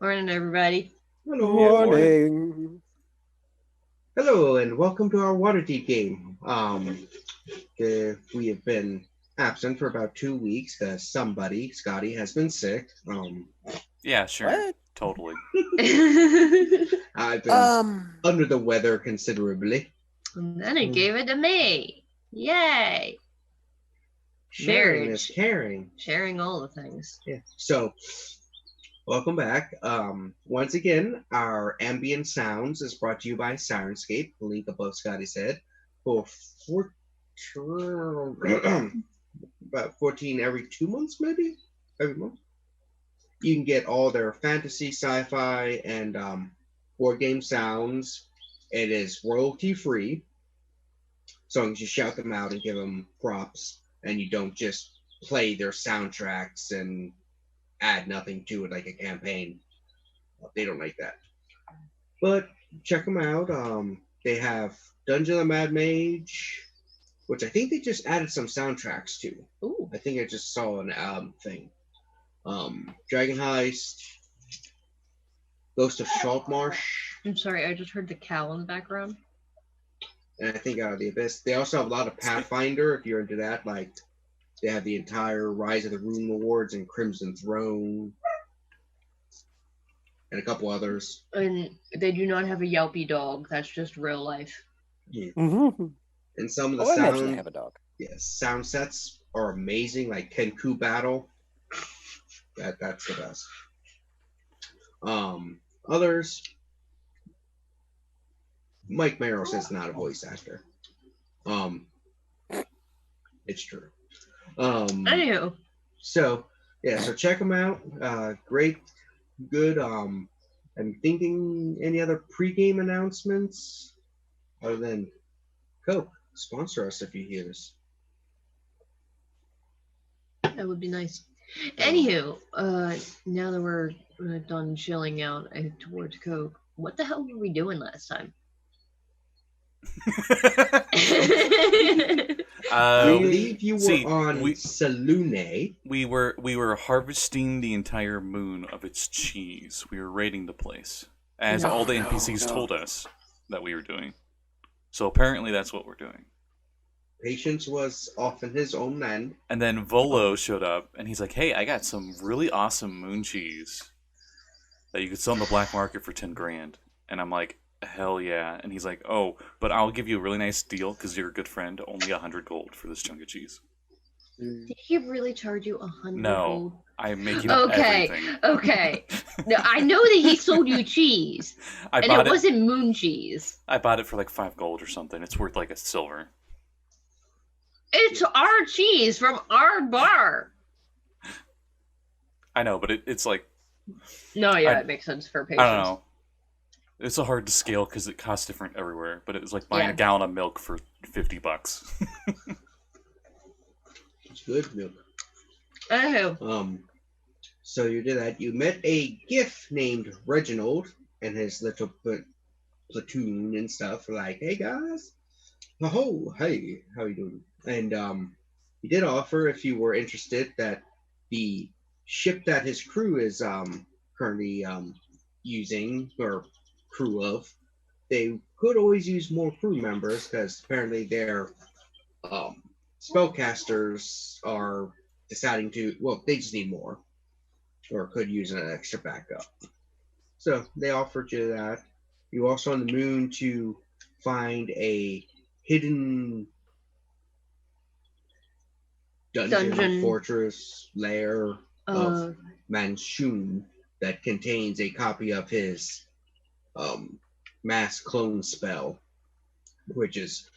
Morning, everybody. Hello. Morning. Hello, and welcome to our Waterdeep game. We have been absent for about 2 weeks because somebody, Scotty, has been sick. Yeah, sure. What? Totally. I've been under the weather considerably. And then he gave it to me. Yay! Sharing Marriage. is caring. Sharing all the things. Yeah. So, welcome back. Once again, our ambient sounds is brought to you by Sirenscape. Link above Scotty's head for about 14 every 2 months, maybe every month. You can get all their fantasy, sci-fi, and board game sounds. It is royalty free, so long as you shout them out and give them props, and you don't just play their soundtracks and add nothing to it like a campaign. They don't like that. But check them out. They have Dungeon of the Mad Mage, which I think they just added some soundtracks to. Ooh. I think I just saw an thing. Dragon Heist, Ghost of Saltmarsh, I'm sorry, I just heard the cow in the background. and I think Out of the Abyss. They also have a lot of Pathfinder, if you're into that. Like, they have the entire Rise of the Rune Awards and Crimson Throne, and a couple others. And they do not have a Yelpy dog. That's just real life. Yeah. Mm-hmm. And some of the Oh, I imagine they have a dog. sound sets are amazing, like Kenku Battle. That's the best. Others, Mike Maros is not a voice actor. It's true. Anywho. So check them out. Great, good. I'm thinking any other pregame announcements other than Coke sponsor us if you hear this. That would be nice. Anywho, now that we're done chilling out towards Coke, what the hell were we doing last time? I believe you were on we- Salune. We were harvesting the entire moon of its cheese. We were raiding the place, as all the NPCs told us that we were doing. So apparently that's what we're doing. Patience was off in his own land. And then Volo showed up, and he's like, "Hey, I got some really awesome moon cheese that you could sell on the black market for 10 grand." And I'm like, "Hell yeah!" And he's like, "Oh, but I'll give you a really nice deal because you're a good friend. Only 100 gold for this chunk of cheese." Did he really charge you 100 No, gold? I'm making up everything. Okay. No, I know that he sold you cheese, and it wasn't moon cheese. I bought it for like 5 gold or something. It's worth like a silver. It's our cheese from our bar. I know, but it's like... No, yeah, it makes sense for patients. I don't know. It's so hard to scale because it costs different everywhere, but it was like buying a gallon of milk for $50. It's good milk. Oh. So you did that. You met a Gif named Reginald and his little platoon and stuff. Like, hey guys, oh hey, how you doing? And he did offer, if you were interested, that the ship that his crew is currently using, or crew of, they could always use more crew members because apparently their spellcasters are deciding to, well, they just need more, or could use an extra backup. So they offered you that. You also on the moon to find a hidden dungeon. Fortress lair of Manchun that contains a copy of his mass clone spell, which is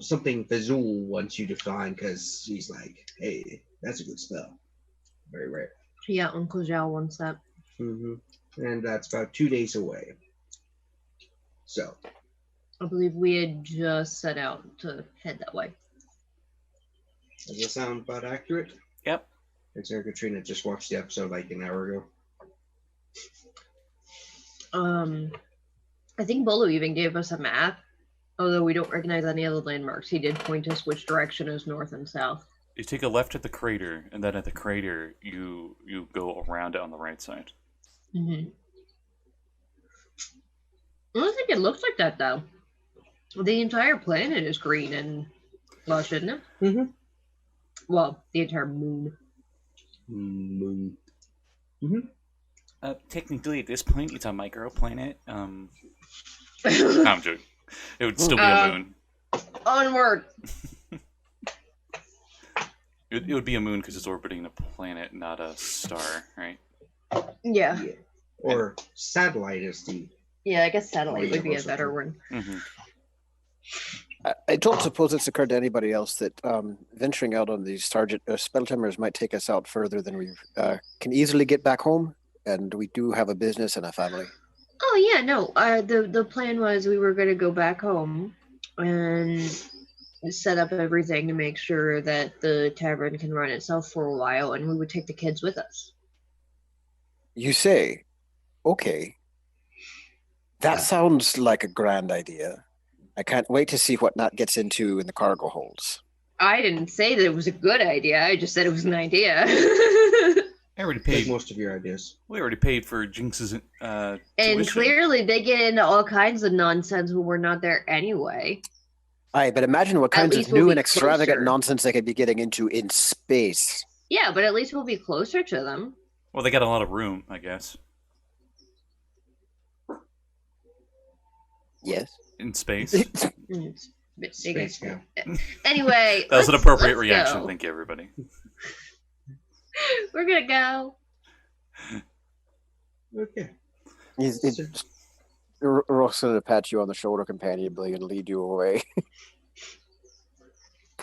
something Fazul wants you to find because he's like, hey, that's a good spell. Very rare. Yeah, Uncle Zhao wants that. Mm-hmm. And that's about 2 days away. So. I believe we had just set out to head that way. Does that sound about accurate? Yep. And Sarah Katrina just watched the episode like an hour ago. I think Bolo even gave us a map, although we don't recognize any of the landmarks. He did point us which direction is north and south. You take a left at the crater, and then at the crater, you go around it on the right side. Mm-hmm. I don't think it looks like that, though. The entire planet is green and lush, isn't it? Mm-hmm. Well, the entire moon. Moon. Mm-hmm. Technically, at this point, it's a microplanet. No, I'm joking. It would still be a moon. Onward! It would be a moon because it's orbiting a planet, not a star, right? Yeah. Or satellite is the. Yeah, I guess satellite would be a better one. Mm-hmm. I don't suppose it's occurred to anybody else that venturing out on these spell timbers might take us out further than we can easily get back home, and we do have a business and a family. Oh yeah, no. The plan was we were going to go back home and set up everything to make sure that the tavern can run itself for a while, and we would take the kids with us. You say, okay. That sounds like a grand idea. I can't wait to see what Nat gets into in the cargo holds. I didn't say that it was a good idea. I just said it was an idea. I already paid. Like most of your ideas. We already paid for Jinx's and tuition. clearly they get into all kinds of nonsense when we're not there anyway. Aye, but imagine what kinds of least we'll new be and extravagant closer. nonsense they could be getting into in space. Yeah, but at least we'll be closer to them. Well, they got a lot of room, I guess. Yes. In space. It's a bit bigger. Space, yeah. Anyway, That was an appropriate let's reaction. go. Thank you, everybody. We're gonna go. Okay. Rock's going to pat you on the shoulder companionably and lead you away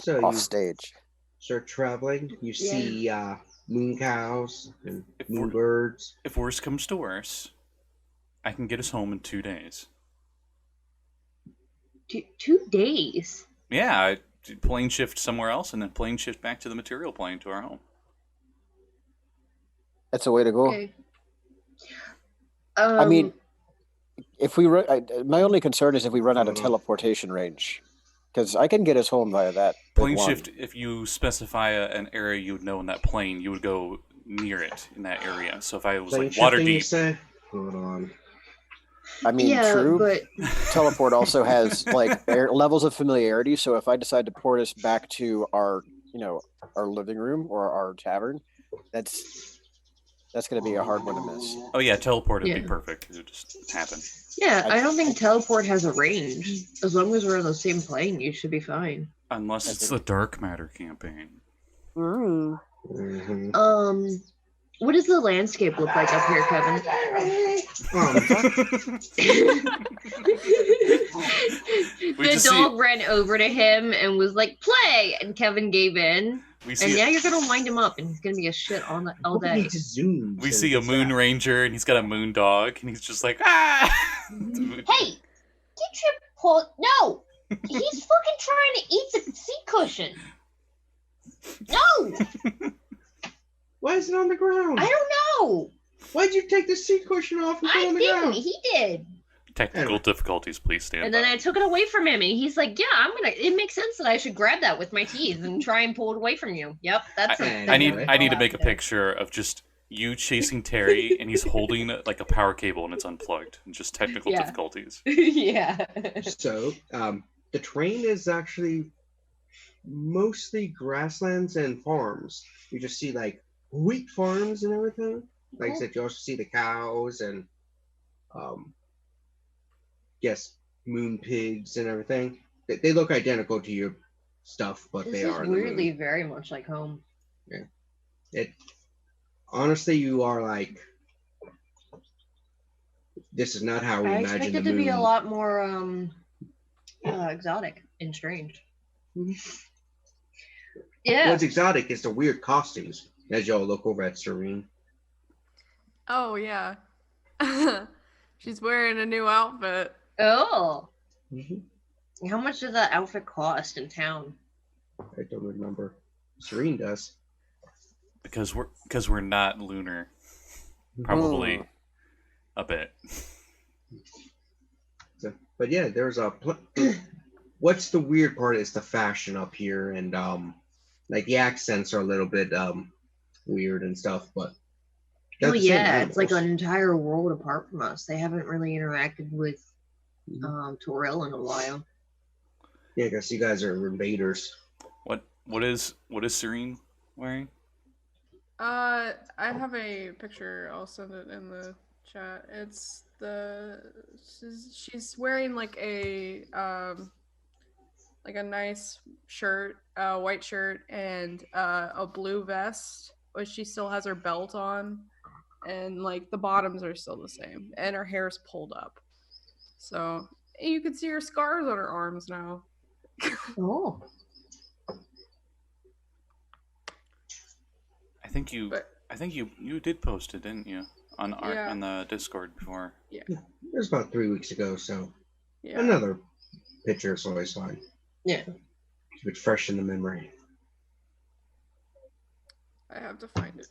So off you stage. start traveling. You see moon cows and If moon we're- birds. If worse comes to worse, I can get us home in 2 days. 2 days. Yeah, I plane shift somewhere else and then plane shift back to the material plane to our home. That's a way to go. Okay. I mean, if we my only concern is if we run out of teleportation range, because I can get us home via that. Plane one. shift, if you specify an area you would know in that plane, you would go near it in that area. So if I was Plane like water shifting, you deep, say? Hold on. I mean, yeah, true. but Teleport also has like levels of familiarity. So if I decide to port us back to our living room or our tavern, that's going to be a hard one to miss. oh yeah, teleport would be Yeah. perfect. It would just happen. yeah, I don't think teleport has a range. As long as we're on the same plane, you should be fine. Unless it's the dark matter campaign. Mm-hmm. What does the landscape look like up here, Kevin? We The just dog ran over to him and was like, "Play!" And Kevin gave in. We And see now you're gonna wind him up, and he's gonna be a shit all day. we see a moon ranger and he's got a moon dog and he's just like ah. Hey, get your paw. No, he's fucking trying to eat the seat cushion. No, Why is it on the ground? I don't know. Why'd you take the seat cushion off and put it I on the didn't. ground? He did. Technical difficulties, please stand And by. then I took it away from him, and he's like, "Yeah, it makes sense that I should grab that with my teeth and try and pull it away from you." Yep, that's it. I need to make a picture of just you chasing Terry and he's holding like a power cable and it's unplugged. And just technical Yeah. difficulties. Yeah. So, the terrain is actually mostly grasslands and farms. You just see like wheat farms and everything. Like I said, you also see the cows and, yes, moon pigs and everything. They look identical to your stuff, but This they is are in the weirdly moon. very much like home. Honestly, you are like, this is not how we I imagine the expected moon. to be a lot more exotic and strange. Yeah. What's exotic is the weird costumes. As y'all look over at Serene. Oh, yeah. She's wearing a new outfit. Oh. Mm-hmm. How much does that outfit cost in town? I don't remember. Serene does. Because we're not lunar. Probably a bit. So, but yeah, there's a. What's the weird part is the fashion up here, and Like the accents are a little bit weird and stuff, but they're Well, the same yeah, it's like an animals. entire world apart from us. They haven't really interacted with Toril in a while. Yeah, I guess you guys are invaders. What is Serene wearing? I have a picture. I'll send it in the chat. It's she's wearing like a nice shirt, white shirt, and a blue vest, but she still has her belt on, and like the bottoms are still the same, and her hair's pulled up, so you can see her scars on her arms now. Oh. I think you did post it, didn't you? On the Discord before. Yeah. It was about 3 weeks ago, so Yeah. another picture is always fine. Yeah. Keep it fresh in the memory. I have to find it.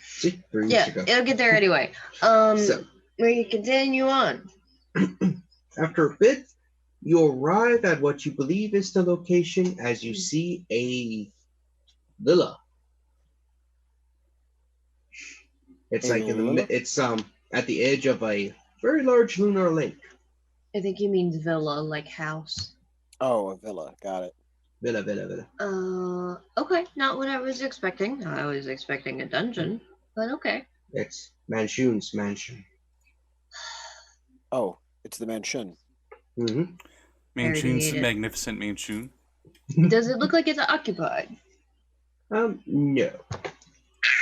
See, 3 weeks Yeah, ago. it'll get there anyway. So, We continue on. after a bit, you arrive at what you believe is the location as you see a villa. It's like it's at the edge of a very large lunar lake. I think he means villa, like house. Oh, a villa. Got it. Villa. Okay, not what I was expecting. I was expecting a dungeon, but okay. It's Manchun's mansion. Oh, it's the mansion. Mm-hmm. Manchun's Already- magnificent Manchun. Does it look like it's occupied? No.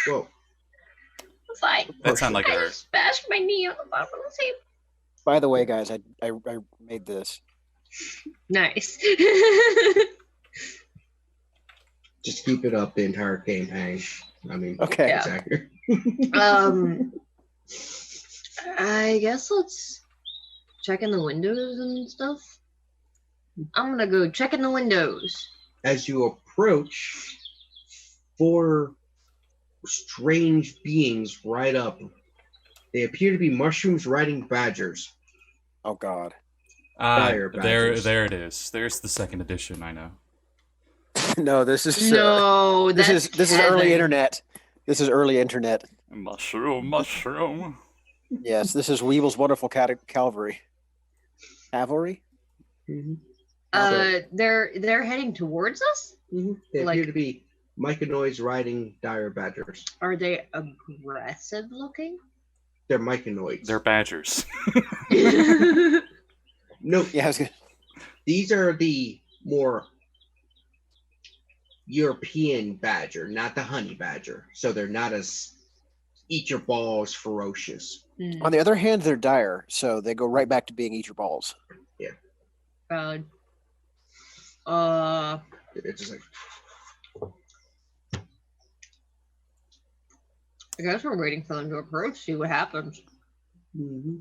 Well, Fine. That sounded like I a hurt. just bashed my knee on the bottom of the table. By the way, guys, I made this. Nice. just keep it up the entire campaign. I mean, Okay. Yeah. it's accurate. I guess let's check in the windows and stuff. I'm gonna go check in the windows. As you approach, 4 strange beings ride up. They appear to be mushrooms riding badgers. Oh God. Dire badgers. There it is. There's the second edition. I know. No, this is No, this is that's early heaven. internet. This is early internet. Mushroom. Yes, this is Weeble's wonderful cavalry. Cavalry? Mm-hmm. They're heading towards us. Mm-hmm. They Like- appear to be myconoids riding dire badgers. Are they aggressive looking? They're myconoids. They're badgers. No, Yeah, I was gonna... these are the more European badger, not the honey badger. So they're not as eat your balls ferocious. On the other hand, they're dire, so they go right back to being eat your balls. It's just like I guess we're waiting for them to approach, see what happens. mm-hmm.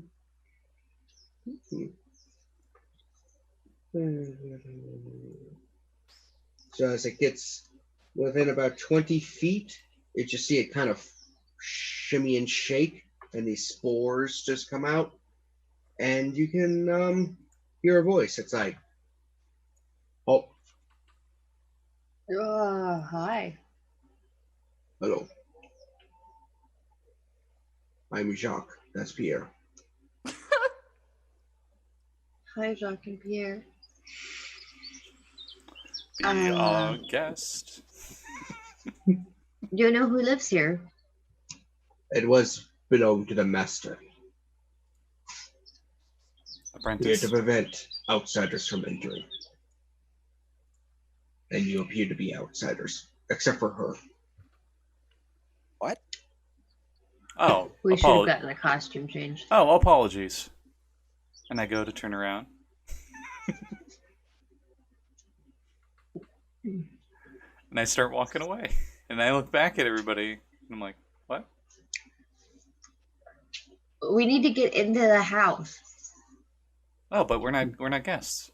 So as it gets within about 20 feet, you just see it kind of shimmy and shake, and these spores just come out, and you can hear a voice. It's like, "Oh, Hi. hello. I'm Jacques. That's Pierre." Hi, Jacques and Pierre. Be our guest. Do you know who lives here? It was belonged to the master. We had Apprentice. to prevent outsiders from entering. And you appear to be outsiders, except for her. What? Oh, We should have gotten the costume changed. Oh, apologies. And I go to turn around. And I start walking away. And I look back at everybody. And I'm like, what? We need to get into the house. Oh, but we're not guests.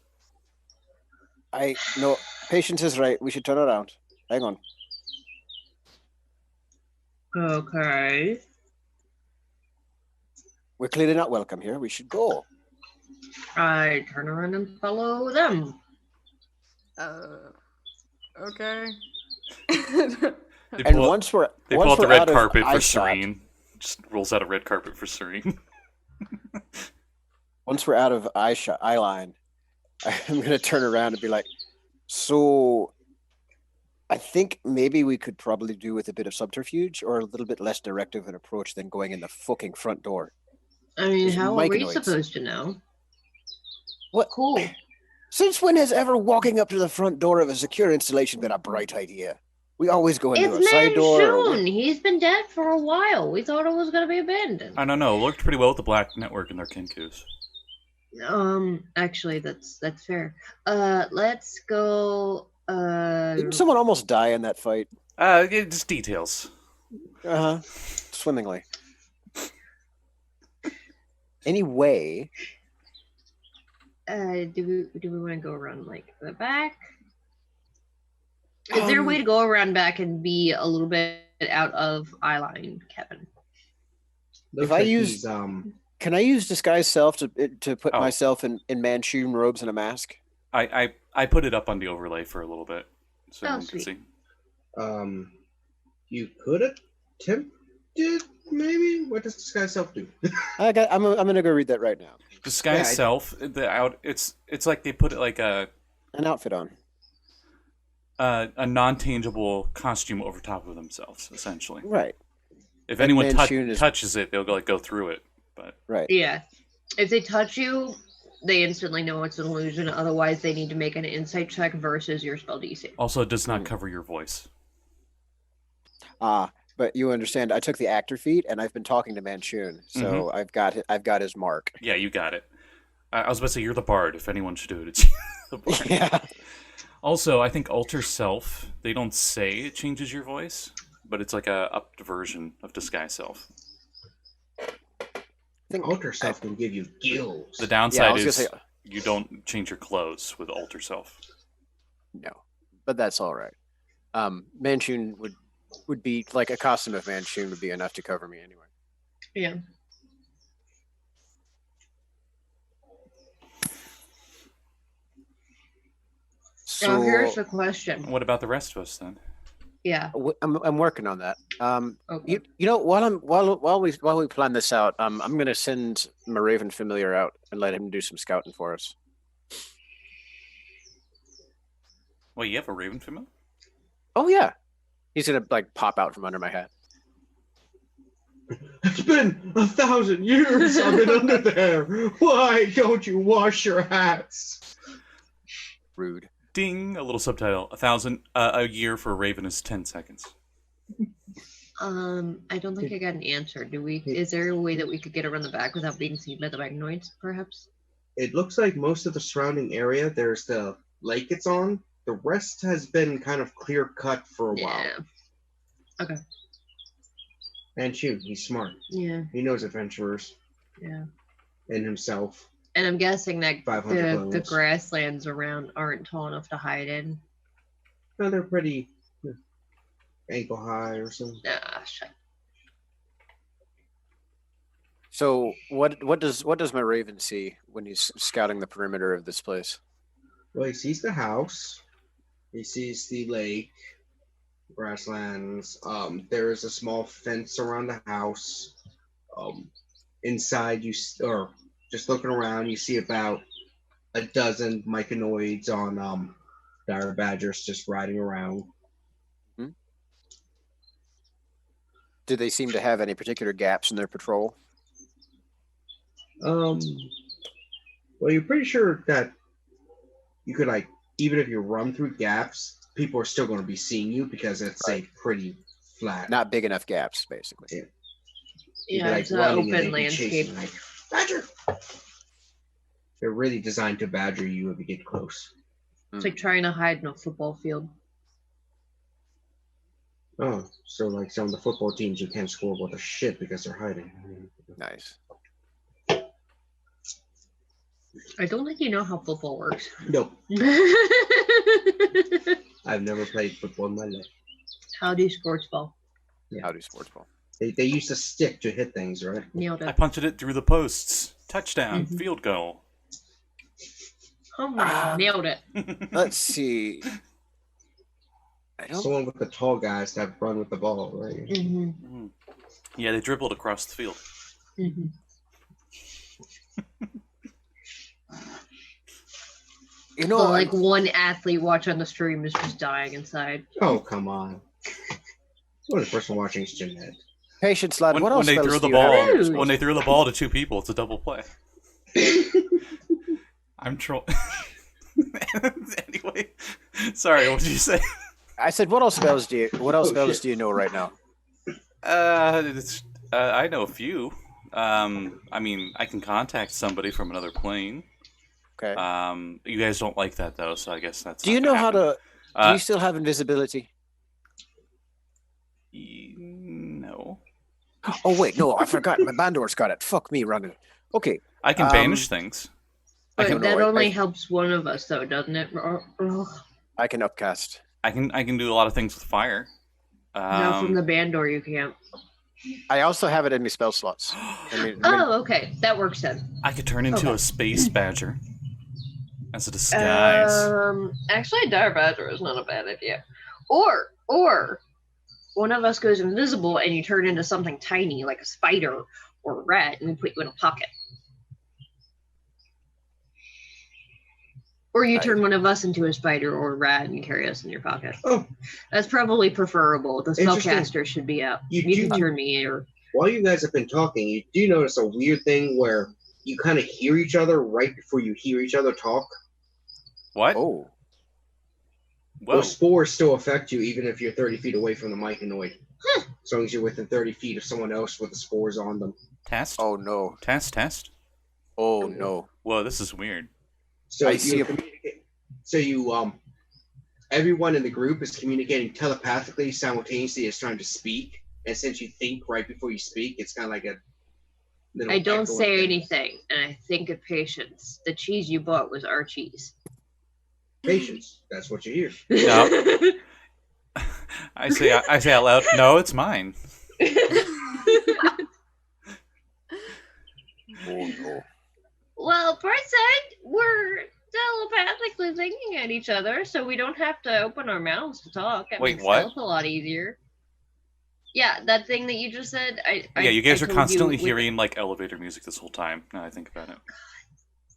No, Patience is right. We should turn around. Hang on. Okay. We're clearly not welcome here. We should go. I turn around and follow them. Okay. They And pull, once we're they once pull out the we're red out of carpet for eyeshot, Serene. Just rolls out a red carpet for Serene. once we're out of eye line, I'm gonna turn around and be like, so I think maybe we could probably do with a bit of subterfuge or a little bit less directive an approach than going in the fucking front door. I mean, There's how are we myconoids. supposed to know? What? Cool. Since when has ever walking up to the front door of a secure installation been a bright idea? We always go into It's a side door. Manchun. He's been dead for a while. We thought it was gonna be abandoned. I don't know. It worked pretty well with the Black Network and their Kinkus. Actually, that's fair. Let's go. Didn't someone almost die in that fight? Just details. Swimmingly. Anyway, do we want to go around like the back? Is there a way to go around back and be a little bit out of eyeline, Kevin? Looks If I like use- he's, can I use disguise self to put Oh. myself in Manchun robes and a mask? I put it up on the overlay for a little bit so Oh, everyone can sweet. see. you could attempt it, maybe? What does disguise self do? I'm gonna go read that right now. Disguise Yeah, self. It's like they put it like An outfit on. a non-tangible costume over top of themselves, essentially. Right. If anyone Manchun is- touches it, they'll go through it. But Right. Yeah. If they touch you, they instantly know it's an illusion. Otherwise, they need to make an insight check versus your spell DC. also, it does not cover your voice. But you understand, I took the actor feat, and I've been talking to Manchun, so I've got his mark. Yeah, you got it. I was about to say you're the bard. If anyone should do it, it's you, the bard. Yeah. Also, I think alter self. They don't say it changes your voice, but it's like a upped version of disguise self. Alter self can give you gills. The Yeah, I downside was gonna is say you don't change your clothes with alter self. no, but that's all right. Manchun would be like a costume of Manchun would be enough to cover me anyway. Yeah. So Now, here's the question. What about the rest of us then? Yeah. I'm working on that. Okay. You know, while we plan this out, I'm gonna send my Raven familiar out and let him do some scouting for us. Well, you have a raven familiar? Oh yeah, he's gonna like pop out from under my hat. It's been 1,000 years I've been under there. Why don't you wash your hats? Rude. Ding! A little subtitle. 1,000 a year for a raven is 10 seconds. I don't think I got an answer. Is there a way that we could get around the back without being seen by the Magnoids, perhaps? It looks like most of the surrounding area, there's the lake it's on. The rest has been kind of clear cut for a while. Yeah. Okay. And shoot, he's smart. Yeah. He knows adventurers Yeah. and himself. And I'm guessing that 500 the bones. grasslands around aren't tall enough to hide in. No, they're pretty ankle high or something. Ah, shit. So what does my Raven see when he's scouting the perimeter of this place? Well, he sees the house. He sees the lake, grasslands. There is a small fence around the house. Inside, or just looking around, you see about a dozen myconoids on dire badgers just riding around. Do they seem to have any particular gaps in their patrol? Well, you're pretty sure that you could, like, even if you run through gaps, people are still going to be seeing you because it's Right. a pretty flat. Not big enough gaps, basically. Yeah. You'd be, Yeah, it's an running and they'd open be landscape. chasing, like, badger. They're really designed to badger you if you get close. It's like trying to hide in a football field. Oh, so like some of the football teams, you can't score worth a shit because they're hiding. Nice. I don't think you know how football works. Nope, I've never played football in my life. How do sports ball? How do sports ball? They use a stick to hit things, right? Nailed I it. punched it through the posts. Touchdown. Mhm. Field goal. Oh my, nailed it. Let's see. I It's don't. the one with the tall guys that run with the ball, right? Mm-hmm. Yeah, they dribbled across the field. Mm-hmm. You But know, like one athlete watch on the stream is just dying inside. Oh, come on. What the person watching is Jeanette. patience, lad. When, What when else they spells threw the do you have at ball, your Rude. when they disposal? threw the ball to two people, it's a double play. I'm troll. Anyway, sorry. What did you say? I said, what else spells do you? What else Oh, spells shit. do you know right now? I know a few. I mean, I can contact somebody from another plane. Okay. You guys don't like that though, so I guess that's. Do not you know gonna how happen. to? Do you still have invisibility? No. Oh wait, no, I forgot. My Bandor's got it. Fuck me, running. Okay. I can banish things. But don't that know, only helps one of us, though, doesn't it? I can upcast. I can do a lot of things with fire. No, from the Bandor you can't. I also have it in my spell slots. I mean, Oh, okay, that works then. I could turn into Okay. a space badger as a disguise. Actually, a dire badger is not a bad idea. Or one of us goes invisible and you turn into something tiny like a spider or a rat, and we put you in a pocket. Or you turn one of us into a spider or a rat and you carry us in your pocket. Oh, That's probably preferable. The Interesting. spellcaster should be out. You You do- can turn me or while you guys have been talking, you do notice a weird thing where you kind of hear each other right before you hear each other talk. What? oh, Whoa. Those spores still affect you even if you're 30 feet away from the myconoid. As long as you're within 30 feet of someone else with the spores on them. Test? oh no, Test? oh no. Whoa, this is weird. So I see you a- communicate. So you everyone in the group is communicating telepathically simultaneously as trying to speak. And since you think right before you speak, it's kind of like a little I don't echoing say thing. anything, and I think of Patience. The cheese you bought was our cheese. Patience. That's what you hear. No. I say out loud, no, it's mine. Oh no. Well, Brightside, we're telepathically thinking at each other, so we don't have to open our mouths to talk. It Wait, makes what? stealth a lot easier. Yeah, that thing that you just said. Yeah, you guys I are told constantly you hearing like elevator music this whole time. Now I think about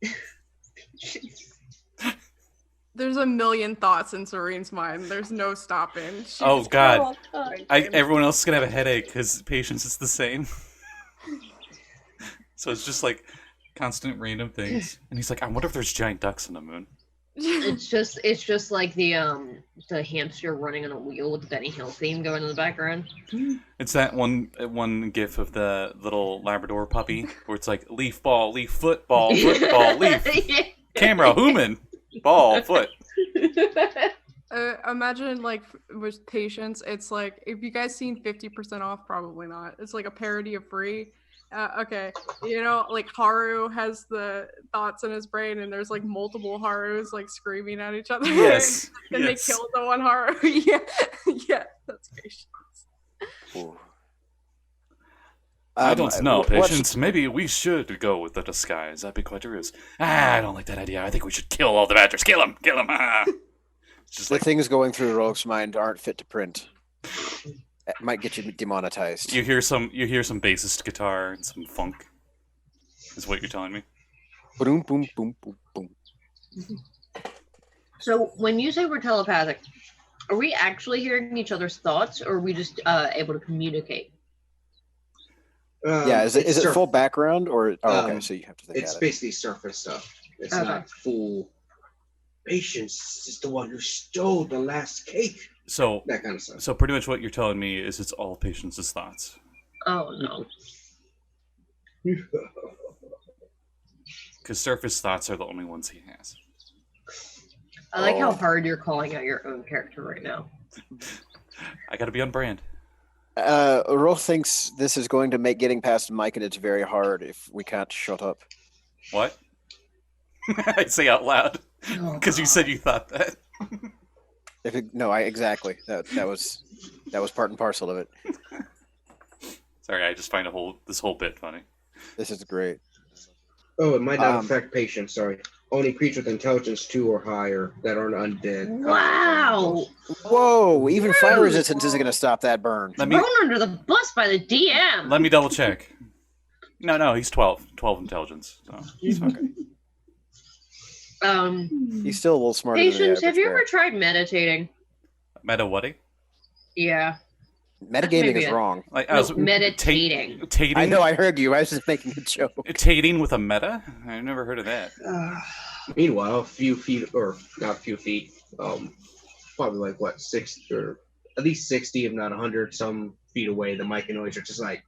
it. There's a million thoughts in Serene's mind. There's no stopping. She's Oh, God. thinking. Everyone else is gonna have a headache because Patience is the same. So it's just like constant random things. And he's like, I wonder if there's giant ducks in the moon. It's just like the hamster running on a wheel with the Benny Hill theme going in the background. It's that one gif of the little Labrador puppy where it's like leaf ball, leaf football, leaf, camera, human, ball, foot. Imagine like with Patience, it's like if you guys seen 50% off, probably not. It's like a parody of Free. Okay, you know, like Haru has the thoughts in his brain, and there's like multiple Harus like screaming at each other. Yes. and yes. they kill the one Haru. yeah, that's Patience. Ooh. I don't know, what's- Patience. Maybe we should go with the disguise. That'd be quite a risk. I don't like that idea. I think we should kill all the badgers. Kill them. It's just The like, things going through Rogue's mind aren't fit to print. It might get you demonetized. you hear some bassist guitar and some funk. Is what you're telling me? Boom, boom, boom, boom, boom. So when you say we're telepathic, are we actually hearing each other's thoughts, or are we just able to communicate? Yeah, is it it's full background or? Oh, okay, Um, so you have to think It's at it. basically surface stuff. It's Okay. not full. Patience is the one who stole the last cake. So That kind of stuff. so pretty much what you're telling me is it's all Patience's thoughts. Oh no. Because surface thoughts are the only ones he has. I like how Oh. hard you're calling out your own character right now. I gotta be on brand. Rogh thinks this is going to make getting past Mike, and it's very hard if we can't shut up. What? I say out loud. Oh, Because you said you thought that. Exactly. That was part and parcel of it. Sorry, I just find this whole bit funny. This is great. Oh, it might not Um, affect patients. Sorry. Only creatures with intelligence 2 or higher that aren't undead. Wow. Whoa! Even fire Rude. resistance isn't going to stop that burn. Let me Thrown under the bus by the DM. let me double check. No, he's 12. 12 intelligence. So he's okay. He's still a little smarter than the Patience, average have you bear. ever tried meditating? Meta what? Yeah. Metagaming maybe is it. wrong. Like No, meditating. Tating? I know, I heard you. I was just making a joke. Tating with a meta? I've never heard of that. Meanwhile, a few feet, or not a few feet, probably like what, 60 or at least 60, if not 100, some feet away, the myconoids are just like,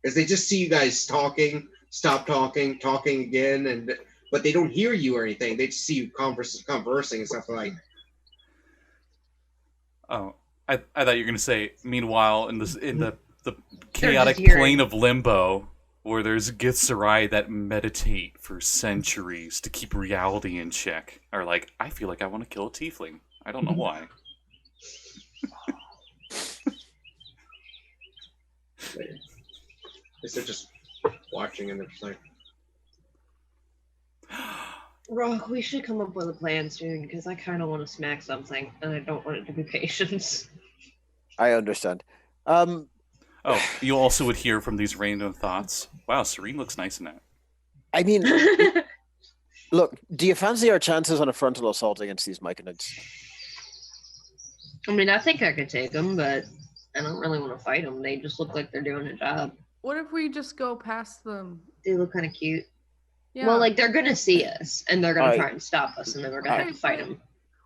as they just see you guys talking, stop talking, talking again, but they don't hear you or anything. They just see you conversing and stuff like. Oh, I thought you were gonna say. Meanwhile, in the They're chaotic just hearing. plane of limbo, where there's Githzerai that meditate for centuries to keep reality in check, are like, I feel like I want to kill a tiefling. I don't know why. They're just watching and they're just like. Rogh, we should come up with a plan soon because I kind of want to smack something and I don't want it to be patience. I understand. Oh, you also would hear from these random thoughts. Wow, Serene looks nice in that. I mean, look, do you fancy our chances on a frontal assault against these myconids? I mean, I think I could take them, but I don't really want to fight them. They just look like they're doing a job. What if we just go past them? They look kind of cute. Yeah. Well, like, they're going to see us and they're going to Alright. try and stop us and then we're going to have to fight them.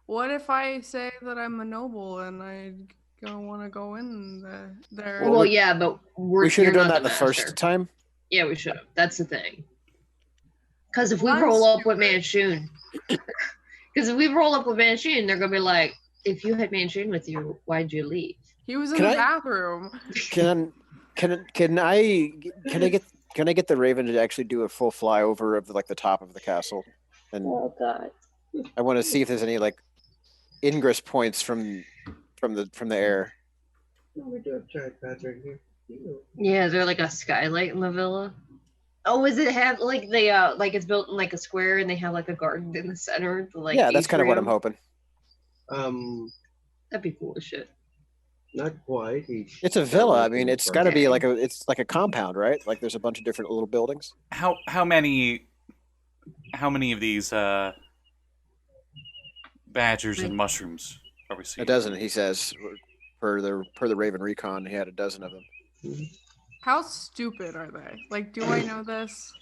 What if I say that I'm a noble and I don't want to go in there? Well, Well, yeah, but We should have you're done not that the master. first time. Yeah, we should have. That's the thing. Because if we Mine's roll up with stupid. Manchun, they're gonna be like, "If you had Manchun with you, why'd you leave?" He was in Can the I- bathroom. Can I get the Raven to actually do a full flyover of the top of the castle? And Oh God. I want to see if there's any ingress points from the air. We do have giant pads right here. Yeah, is there like a skylight in the villa? Oh, is it have like they like it's built in like a square and they have like a garden in the center? Yeah, that's kind of what I'm hoping. That'd be cool as shit. Not quite. It's a villa. I mean, it's got to be it's like a compound, right? Like there's a bunch of different little buildings. How many of these badgers and mushrooms are we seeing? A dozen, he says. Per the Raven Recon, he had a dozen of them. How stupid are they? Like, do I know this?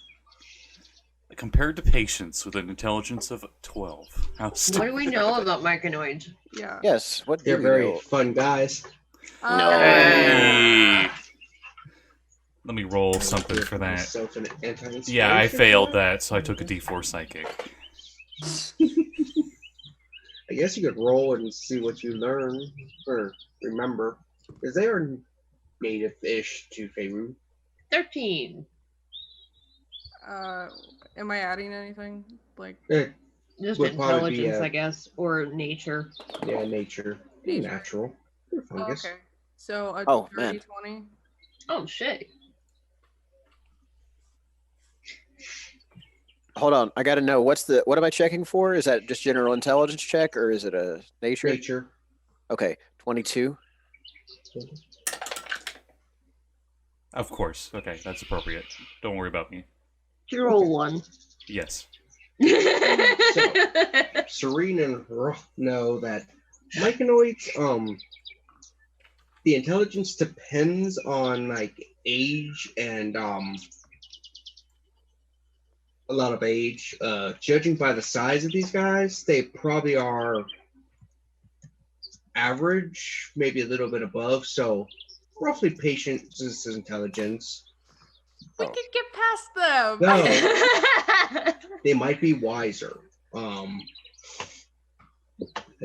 Compared to patients with an intelligence of 12. How What stupid do we are know they? about myconoids? Yeah. Yes, what do They're we very know? fun guys. Hey. Let me roll something for that. Myself an anti-inspiration. Yeah, I failed that, so I took a D4 psychic. I guess you could roll and see what you learn or remember, because they are native-ish to Faerun. 13. Am I adding anything? Like, Just Would probably be, intelligence, I guess, or nature. Yeah, nature. Nature. Natural. They're fungus. okay. So a Oh, 30, man. 20. Oh shit. Hold on, I got to know what am I checking for? Is that just general intelligence check or is it a nature? Nature. Okay, 22. Of course. Okay, that's appropriate. Don't worry about me. You roll one. Yes. Serene and Rogh know that myconoids, the intelligence depends on age and a lot of age. Judging by the size of these guys, they probably are average, maybe a little bit above. So roughly patient's intelligence. We could get past them. No, they might be wiser. I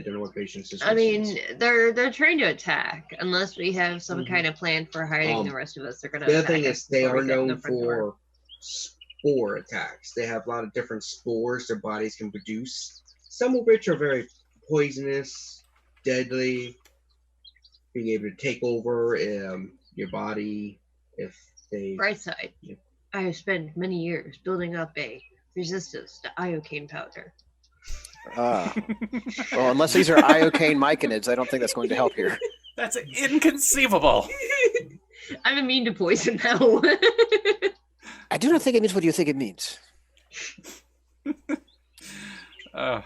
don't know what patience is. I mean, they're trying to attack. Unless we have some kind of plan for hiding the rest of us, they're gonna. The other attack thing us is they before are we get in the known front door. for spore attacks. They have a lot of different spores their bodies can produce. Some of which are very poisonous, deadly, being able to take over your body if they. Bright side. I have spent many years building up a resistance to iocane powder. Well, unless these are iocane myconids, I don't think that's going to help here. That's inconceivable. I'm immune to poison now. I do not think it means what you think it means.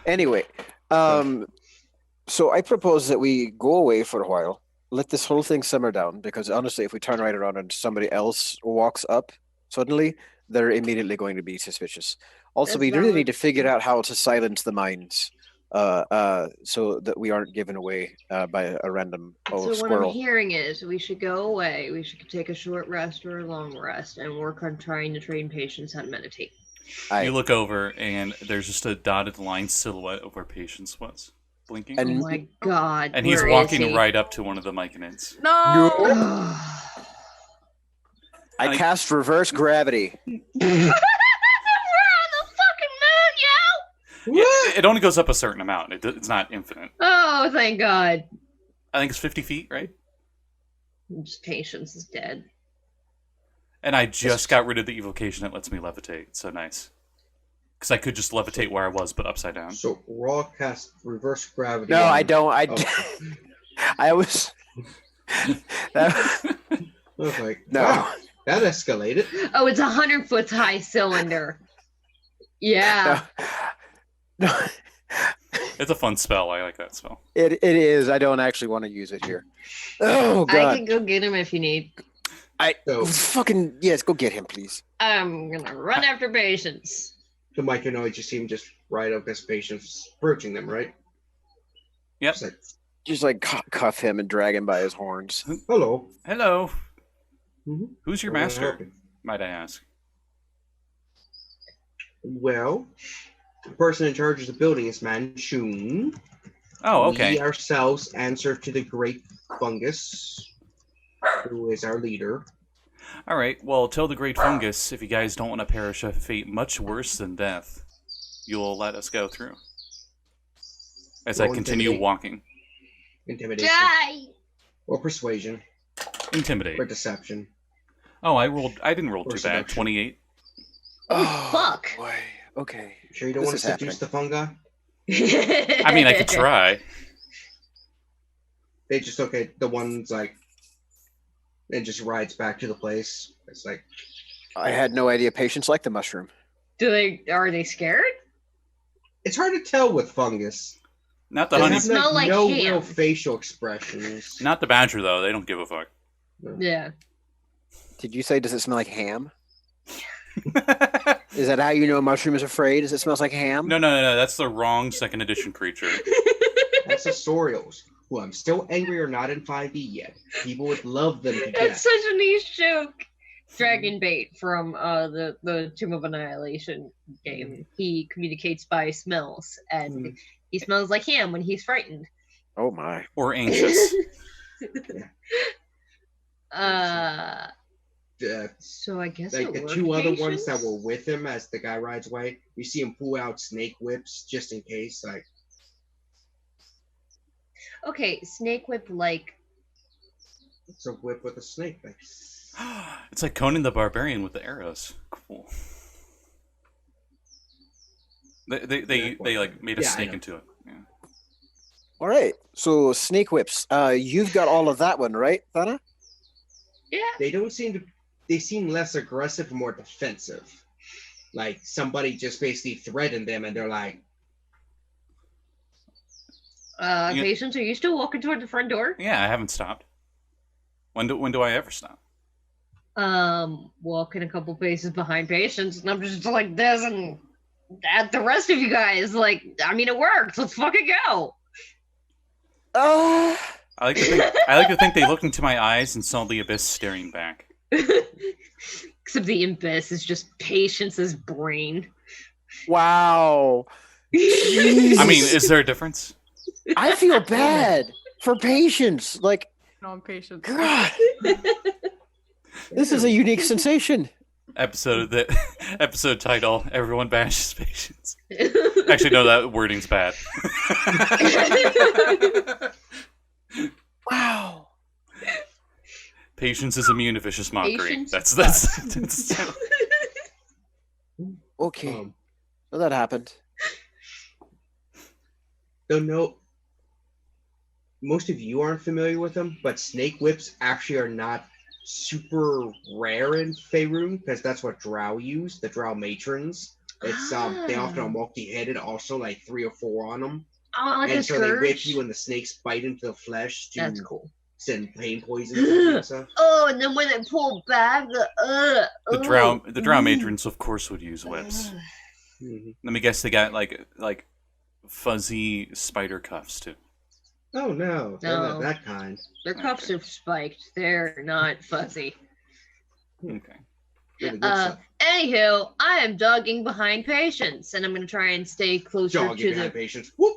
Anyway, so I propose that we go away for a while, let this whole thing simmer down, because honestly, if we turn right around and somebody else walks up suddenly, they're immediately going to be suspicious. Also, That's we really valid. need to figure out how to silence the minds, so that we aren't given away by a random So what I'm squirrel. hearing is we should go away. We should take a short rest or a long rest and work on trying to train patients how to meditate. You look over, and there's just a dotted line silhouette of where Patience was, blinking. And- Oh my god. And he's where is walking he? right up to one of the myconids. No. I cast reverse gravity. We're on the fucking moon, yo! Yeah, it only goes up a certain amount. It's not infinite. Oh, thank God. I think it's 50 feet, right? Just patience is dead. And I just got rid of the evocation that lets me levitate. So nice. Because I could just levitate where I was, but upside down. So Rogh cast reverse gravity. No, on- I don't. Oh. I was. I was like, No. wow, that escalated. Oh, it's 100-foot high cylinder. Yeah. No. It's a fun spell. I like that spell. It is. I don't actually want to use it here. Oh I god. can go get him if you need. So Fucking yes, go get him, please. I'm gonna run after patients. the myconoid just seemed just right up as patients approaching them, right? Yep. It's like, Just like cuff him and drag him by his horns. hello. Hello. Mhm. Who's your How may I master, help you? might I ask? Well, the person in charge of the building is Manchun. Oh, okay. We ourselves answer to the great fungus, who is our leader. All right. Well, tell the Great Fungus if you guys don't want to perish a fate much worse than death, you'll let us go through. As I Roll continue intimidate. walking. Intimidation. Die! Or persuasion. Intimidate. Or deception. Oh, I didn't roll Or too bad. seduction. 28. Oh, fuck. Boy. Okay. Sure you don't This want to is seduce the fungi? I mean, I could try. They just look at the ones like, and just rides back to the place. It's like, I had no idea patients like the mushroom. Are they scared? it's hard to tell with fungus. Not the They honey. have Smell like no ham. real facial expressions. Not the badger, though. They don't give a fuck. Yeah. Did you say does it smell like ham? Is that how you know a mushroom is afraid? Does it smells like ham? No. That's the wrong second edition creature. Accessorials, who I'm still angry are not in 5e yet. People would love them to That's death. such a niche joke. Dragon bait from the Tomb of Annihilation game. He communicates by smells, and he smells like ham when he's frightened. Oh my. Or anxious. So I guess Like it the worked, two other ones that patience? were with him as the guy rides away, you see him pull out snake whips just in case. Like, Okay, snake whip like it's a whip with a snake. Like, It's like Conan the Barbarian with the arrows. Cool. They like made a Yeah, I snake know. into it. Yeah. All right. So snake whips. You've got all of that one, right, Thana? yeah. they don't seem to. They seem less aggressive and more defensive. Like somebody just basically threatened them, and they're like, You- Patience, are you still walking toward the front door? Yeah, I haven't stopped. When do I ever stop? Walking a couple paces behind Patience, and I'm just like this, and at the rest of you guys, like, I mean, it worked. Let's fucking go. I like to think they looked into my eyes and saw the abyss staring back. Except the abyss is just Patience's brain. Wow. I mean, is there a difference? I feel bad for patients. Like, No, I'm patient. God, this is a unique sensation. Episode title: Everyone bashes patience. Actually, no, that wording's bad. Wow. Patience is immune to vicious mockery. Patience That's Okay. So that happened. Don't know. Most of you aren't familiar with them, but snake whips actually are not super rare in Faerun because that's what Drow use. The Drow matrons. It's they often are multi-headed, also like 3 or 4 on them. Oh, like and a so scourge? they whip you, and the snakes bite into the flesh to That's cool. send pain poisons and stuff. Oh, and then when they pull back, The drow matrons, of course, would use whips. Mm-hmm. Let me guess, they got like fuzzy spider cuffs too. Oh no, they're not that kind. Their cuffs are spiked. They're not fuzzy. Okay. Really good stuff. Anywho, I am jogging behind Patience, and I'm gonna try and stay closer Jogging to behind the. Patience. Whoop.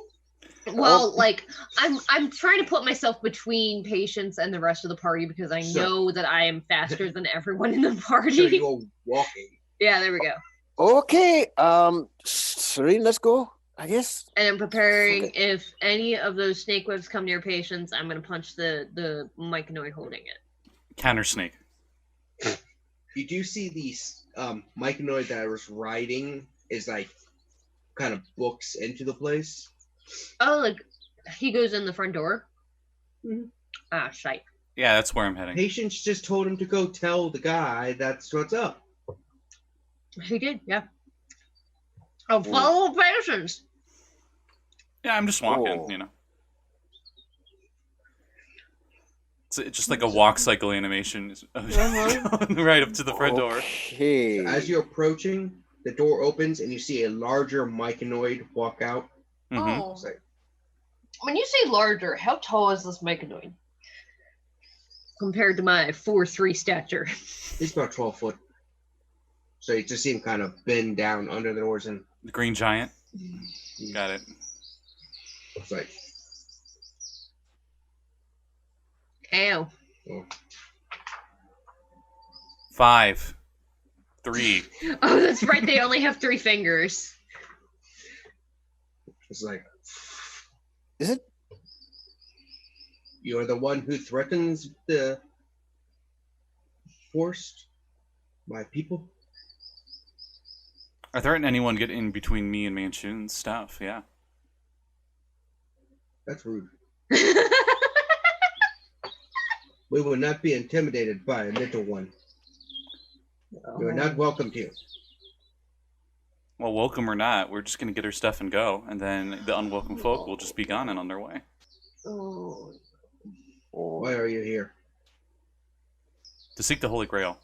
Well, like I'm trying to put myself between Patience and the rest of the party because I know that I am faster than everyone in the party. So you're walking. Yeah, there we go. Okay. Serene, let's go. I guess. And I'm preparing if any of those snake whips come near Patience, I'm gonna punch the myconoid holding it. Counter snake. You do see the myconoid that I was riding is like kind of books into the place. Oh, like he goes in the front door. Mm-hmm. Ah, shite. Yeah, that's where I'm heading. Patience just told him to go tell the guy that's what's up. He did, yeah. I'll follow Patience. Yeah, I'm just walking, you know. It's just like a walk cycle animation going right up to the front door. Okay. So as you're approaching, the door opens and you see a larger myconoid walk out. Mm-hmm. Oh. Like, When you say larger, how tall is this myconoid? Compared to my 4'3" stature. he's about 12 foot. So you just see him kind of bend down under the doors and The green giant. Got it. it's like, Ow. oh. 5, 3. Oh, that's right. They only have 3 fingers. It's like, Is it? you're the one who threatens the forest, my people. I threaten anyone get in between me and Manchun's stuff. Yeah. That's rude. We will not be intimidated by a little one. You are not welcome here. Well, welcome or not, we're just gonna get her stuff and go, and then the unwelcome folk will just be gone and on their way. Oh. Why are you here? To seek the Holy Grail.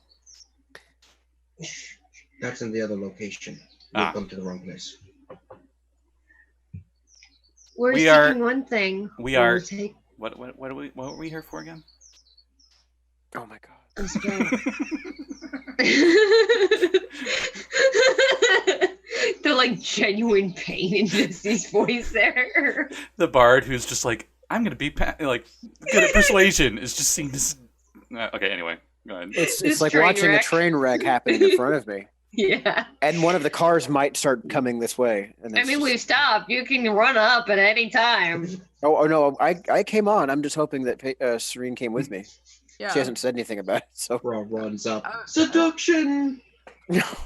That's in the other location. You've come to the wrong place. We're We seeking are- one thing. we are- We'll take What were we here for again? Oh my god. a spell. The like genuine pain in Jesse's voice there. The bard who's just like, I'm gonna be good at persuasion is just seeing this. Okay, anyway, go ahead. It's This like train watching wreck. a train wreck happening in front of me. Yeah. And one of the cars might start coming this way. And I it's mean, just- we've stopped. You can run up at any time. Oh no, I came on. I'm just hoping that Serene came with me. Yeah. She hasn't said anything about it, so. Bro runs up. Uh, Seduction!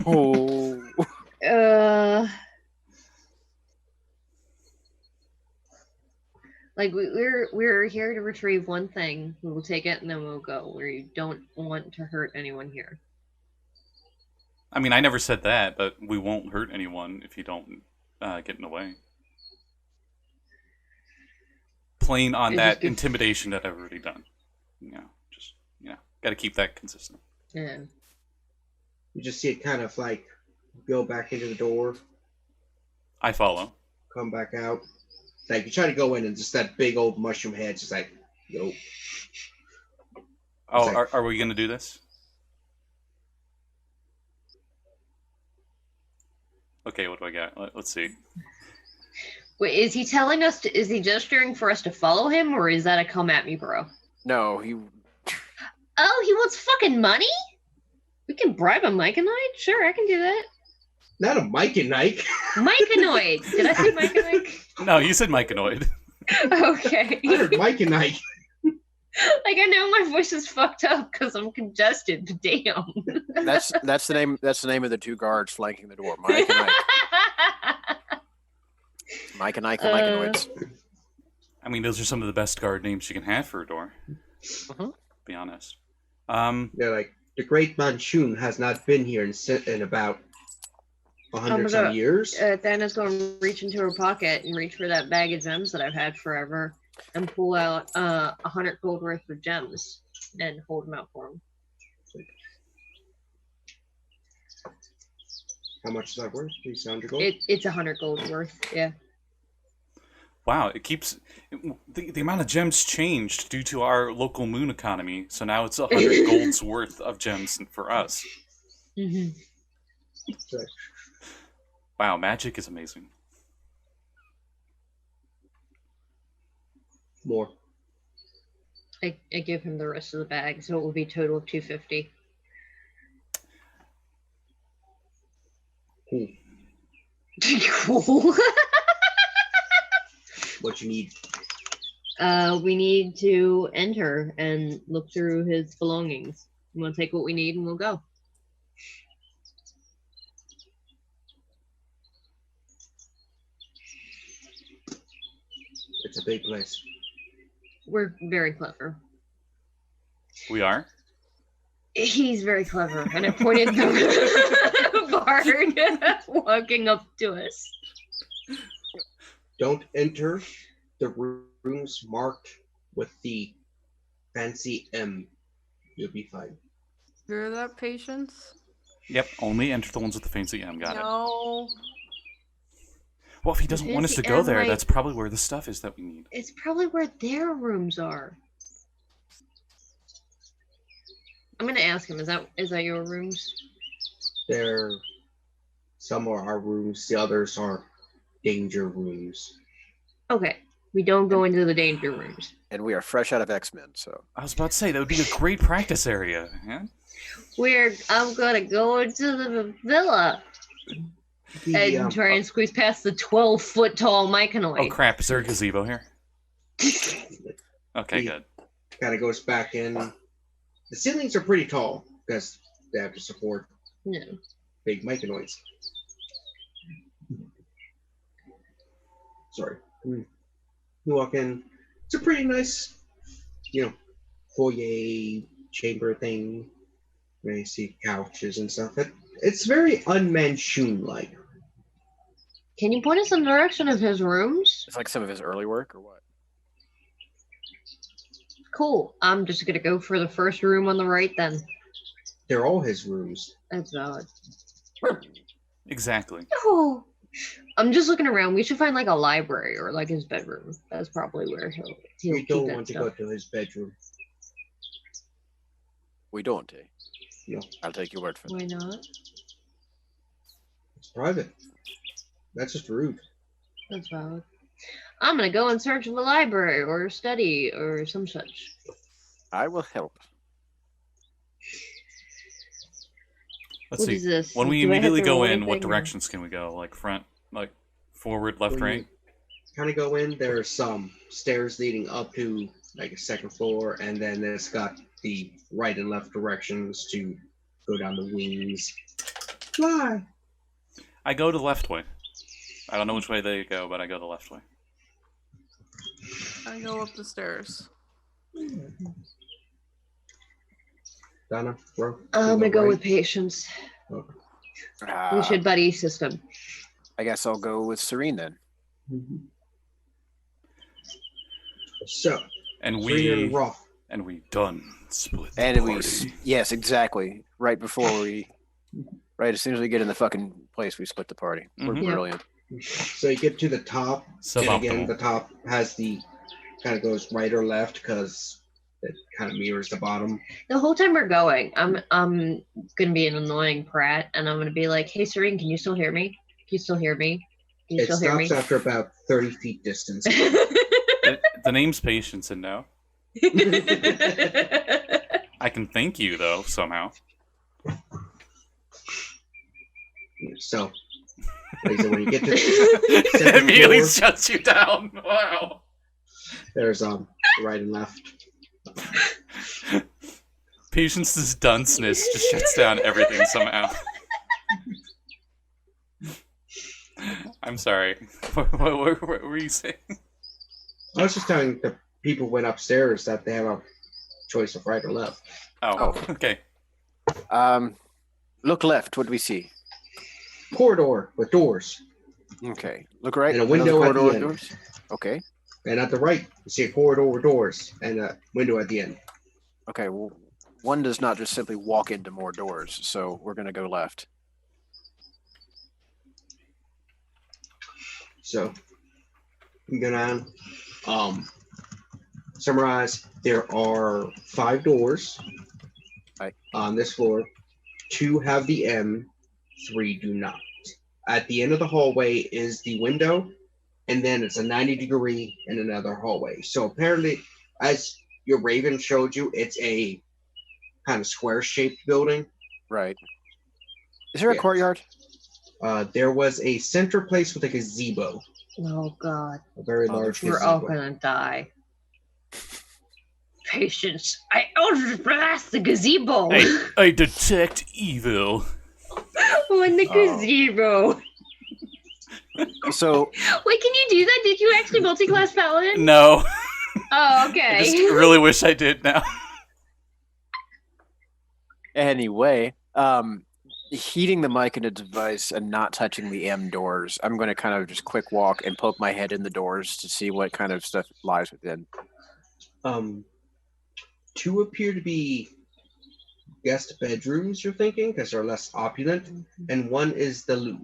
Oh. Like we're here to retrieve one thing. We will take it and then we'll go. We don't want to hurt anyone here. I mean, I never said that, but we won't hurt anyone if you don't get in the way. Playing on It that just gets- intimidation that I've already done. Got to keep that consistent. Yeah. You just see it kind of like go back into the door, I follow. come back out. Like you try to go in and just that big old mushroom head just like, yo. Oh, like- are we gonna do this? Okay, what do I got? Let's see. Wait, is he telling us is he gesturing for us to follow him, or is that a come at me, bro? No, you. Oh, he wants fucking money? We can bribe a myconoid? Sure, I can do that. Not a Mike and Nike. Myconoid! Did I say myconoid? No, you said myconoid. Okay. I heard Mike and Nike. Like I know my voice is fucked up because I'm congested. But damn. That's the name. That's the name of the two guards flanking the door. Mike and Ike. Mike and Ike, the Mikeanoids. I mean, those are some of the best guard names you can have for a door. Mhm. Be honest. They're like, the Great Manchun has not been here in about 100 some years. Thanos going to reach into her pocket and reach for that bag of gems that I've had forever, and pull out 100 gold worth of gems and hold them out for him. How much is that worth? 300 gold? It's 100 gold worth. Yeah. Wow, it keeps the amount of gems changed due to our local moon economy. So now it's 100 gold's worth of gems for us. Mm-hmm. Right. Wow, magic is amazing. More. I give him the rest of the bag, so it will be a total of 250. Cool. Cool. What you need? We need to enter and look through his belongings. We'll take what we need and we'll go. It's a big place. We're very clever. We are? He's very clever. And I pointed the bard walking up to us. Don't enter the rooms marked with the fancy M. You'll be fine. Hear that, Patience? Yep, only enter the ones with the fancy M. Got it. No. Well, if he doesn't want us to fancy go M, there, like- that's probably where the stuff is that we need. It's probably where their rooms are. I'm gonna ask him, is that your rooms? Some are our rooms, the others are danger rooms. Okay. We don't go into the danger rooms. And we are fresh out of X-Men, so. I was about to say, that would be a great practice area. Yeah? I'm gonna go into the villa and try and squeeze past the 12-foot tall Myconoid. Oh, crap. Is there a gazebo here? Okay, good. Kind of goes back in. The ceilings are pretty tall because they have to support No. big myconoids. Sorry. You walk in. It's a pretty nice, foyer chamber thing. Where you see couches and stuff. It's very un-Manchun-like. Can you point us in the direction of his rooms? It's like some of his early work, or what? Cool. I'm just gonna go for the first room on the right then. They're all his rooms. That's valid. Exactly. Oh. I'm just looking around. We should find like a library or like his bedroom. That's probably where he'll We keep don't that want to stuff. go to his bedroom. We don't, eh? No, I'll take your word for it. Why not? it's private. That's just rude. That's valid. I'm gonna go in search of a library or a study or some such. I will help. Let's What see. is this? When we Do I have immediately to go roll in, what anything, or- directions can we go? Like front, like forward, left, When right? Kind of go in. There's some stairs leading up to like a second floor, and then it's got the right and left directions to go down the wings. Fly. I go the left way. I don't know which way they go, but I go the left way. I go up the stairs. Donna, bro. I'm gonna go with patience. Okay. We should buddy system. I guess I'll go with Serene then. So, And Serene and Rogh. we done split the And party. yes, exactly. Right as soon as we get in the fucking place, we split the party. We're Mhm. Yeah. brilliant. So you get to the top, and again, the Suboptimal. top has kind of goes right or left because it kind of mirrors the bottom. The whole time we're going, I'm gonna be an annoying prat, and I'm gonna be like, "Hey, Serene, can you still hear me? Can you still hear me? Can you It still hear me?" stops after about 30 feet distance. The name's Patience, and no. I can thank you, though, somehow. So, like I said, when you get to It second immediately floor, shuts you down. Wow. there's right and left Patience's dunceness just shuts down everything somehow. I'm sorry. What were you saying? I was just telling the people who went upstairs that they have a choice of right or left. Oh, okay. Look left. What do we see? Corridor with doors. Okay. Look right. And a window another at the corridor end. with doors. Okay. And at the right, you see a corridor with doors and a window at the end. Okay. Well, one does not just simply walk into more doors, so we're going to go left. So, I'm gonna summarize. There are 5 doors Right. on this floor. 2 have the M, 3 do not. At the end of the hallway is the window, and then it's a 90-degree in another hallway. So apparently, as your Raven showed you, it's a kind of square-shaped building. Right. Is there a Yeah. courtyard? There was a center place with a gazebo, Oh God, a very Oh, large we're gazebo. all gonna die. Patience, I Eldritch Blast the gazebo. I detect evil. In the Oh. gazebo. So, Wait, can you do that? Did you actually multi-class paladin? No. Oh, I okay. just really wish I did now. anyway, heating the mic in a device and not touching the M doors, I'm going to kind of just quick walk and poke my head in the doors to see what kind of stuff lies within. 2 appear to be guest bedrooms, you're thinking, because they're less opulent, and 1 is the loo.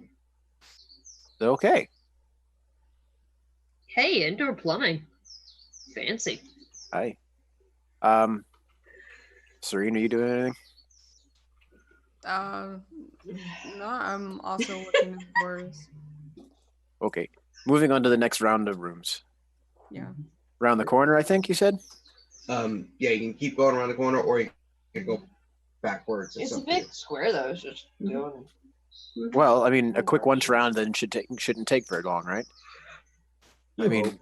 Okay. Hey, indoor plumbing. Fancy. Hi. Serene, are you doing anything? No, I'm also looking at the doors. Okay. Moving on to the next round of rooms. Yeah. Around the corner, I think you said? Yeah, you can keep going around the corner, or you can go backwards. It's a up to big you. square though. It's just going. Well, I mean, a quick once round then shouldn't take very long, right? I You mean, hope.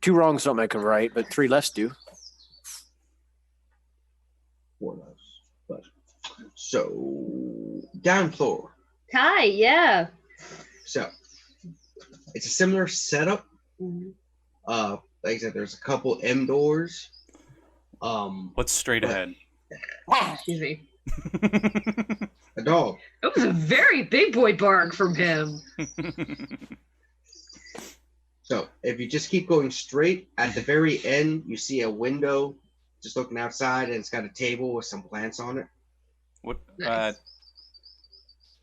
2 wrongs don't make a right, but 3 less do. 4 less. But so down floor. Hi, yeah. So it's a similar setup. Mhm. Like I said, there's a couple M doors. What's straight ahead? Excuse me. A dog. It was a very big boy bark from him. So if you just keep going straight, at the very end, you see a window just looking outside, and it's got a table with some plants on it. What? Nice.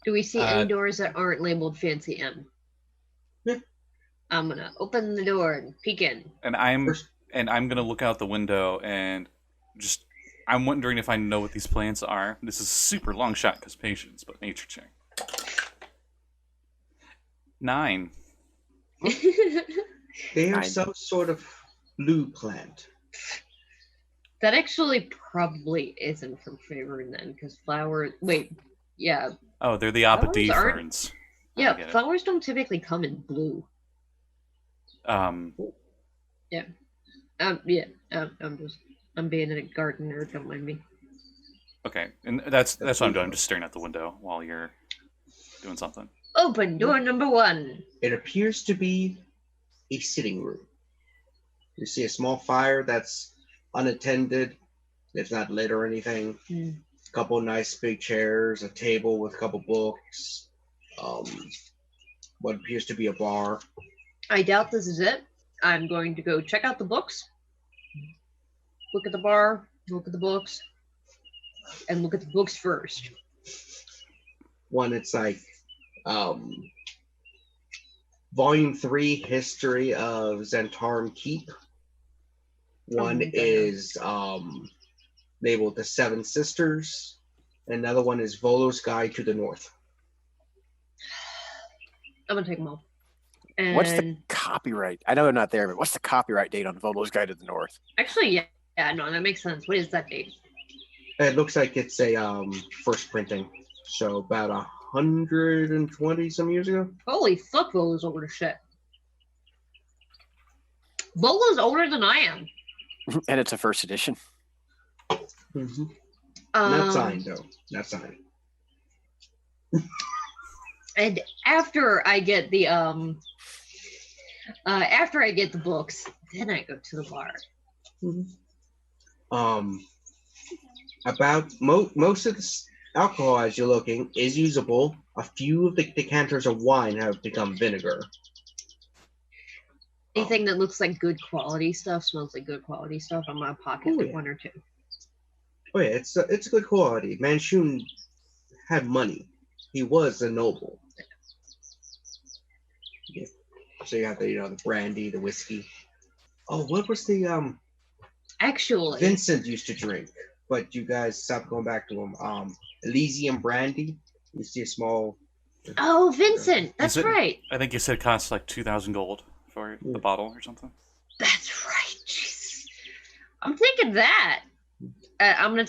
Do we see any doors that aren't labeled fancy M? Yeah. I'm gonna open the door and peek in. And I'm First- gonna look out the window and just. I'm wondering if I know what these plants are. This is a super long shot because patience, but nature check. 9. They are 9. some sort of blue plant. That actually probably isn't from Favoring then, because flowers. Wait, yeah, Oh, they're the Apodee Flowers aren't- ferns. I yeah. get it. Flowers don't typically come in blue. Yeah. I'm being a gardener. Don't mind me. Okay, and that's what I'm doing. I'm just staring out the window while you're doing something. Open door number 1. It appears to be a sitting room. You see a small fire that's unattended. It's not lit or anything. Hmm. A couple nice big chairs, a table with a couple books. What appears to be a bar. I doubt this is it. I'm going to go check out the books. Look at the bar. Look at the books. And look at the books first. One, it's like Volume 3, History of Zentarum Keep. One Okay. is labeled The Seven Sisters. Another one is Volo's Guide to the North. I'm gonna take them all. And What's the copyright? I know they're not there, but what's the copyright date on Volo's Guide to the North? actually, yeah, no, that makes sense. What is that date? It looks like it's a first printing, so about 120 some years ago. Holy fuck, Volo's older as shit. Volo's older than I am. And it's a first edition. Mm-hmm. Not signed, though. Not signed. And after I get the books, then I go to the bar. About most of the alcohol, as you're looking, is usable. A few of the decanters of wine have become vinegar. Anything that looks like good quality stuff, smells like good quality stuff, I'm gonna pocket Oh, yeah. one or two. Oh yeah, it's a good quality. Manchun had money. He was a noble. Yeah. So you have the the brandy, the whiskey. Oh, what was the Actually, Vincent used to drink, but you guys stopped going back to him. Elysium brandy. You see a small. oh, Vincent, that's Is it- right. I think you said it costs like 2,000 gold for the bottle or something. That's right. Jesus. I'm thinking that. I'm gonna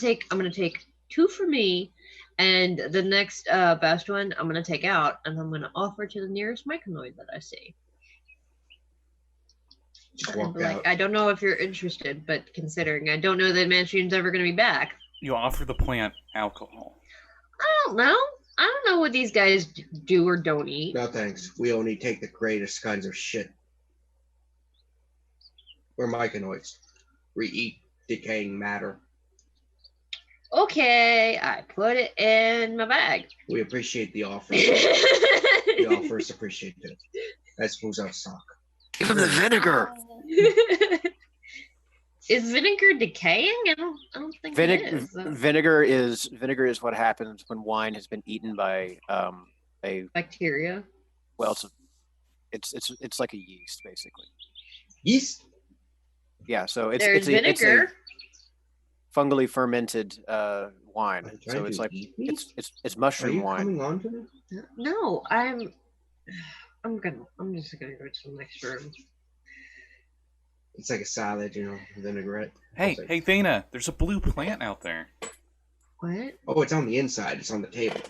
take 2 for me, and the next best one I'm gonna take out, and I'm gonna offer to the nearest myconoid that I see. Just And walk be like, out. I don't know if you're interested, but considering I don't know that Manchun's ever gonna be back, You offer the plant alcohol. I don't know. I don't know what these guys do or don't eat. No thanks. We only take the greatest kinds of shit. We're myconoids. We eat decaying matter. Okay, I put it in my bag. We appreciate the offer. The offer is appreciated. I suppose I'll suck. Give him the vinegar. Is vinegar decaying? I don't think it is. Vinegar is what happens when wine has been eaten by a Bacteria. well, it's like a yeast basically. Yeast? Yeah, so There's it's a vinegar. fungally fermented wine. Are you So trying it's to like eat me? it's Are mushroom you wine. coming on to me? No, I'm just gonna go to the next room. It's like a salad, vinaigrette. Hey, It's like- hey, Thana, there's a blue plant out there. What? Oh, it's on the inside. It's on the table.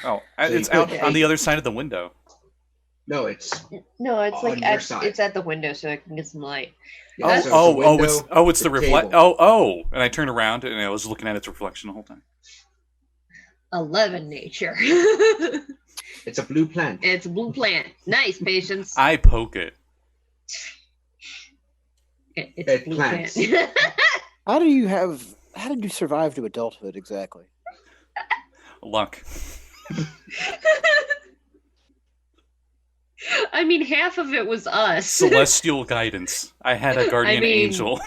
Oh, So it's you out could on the take- other side of the window. No, it's No, it's On like your side. it's at the window so I can get some light. yeah, so Oh, it's a window, it's the the reflect. table. Oh, and I turned around and I was looking at its reflection the whole time. 11 nature. It's a blue plant. It's a blue plant. Nice, patience. I poke it. It's a It blue plants. plant. How did you survive to adulthood exactly? Luck. I mean, half of it was us. Celestial guidance. I had a guardian mean, angel.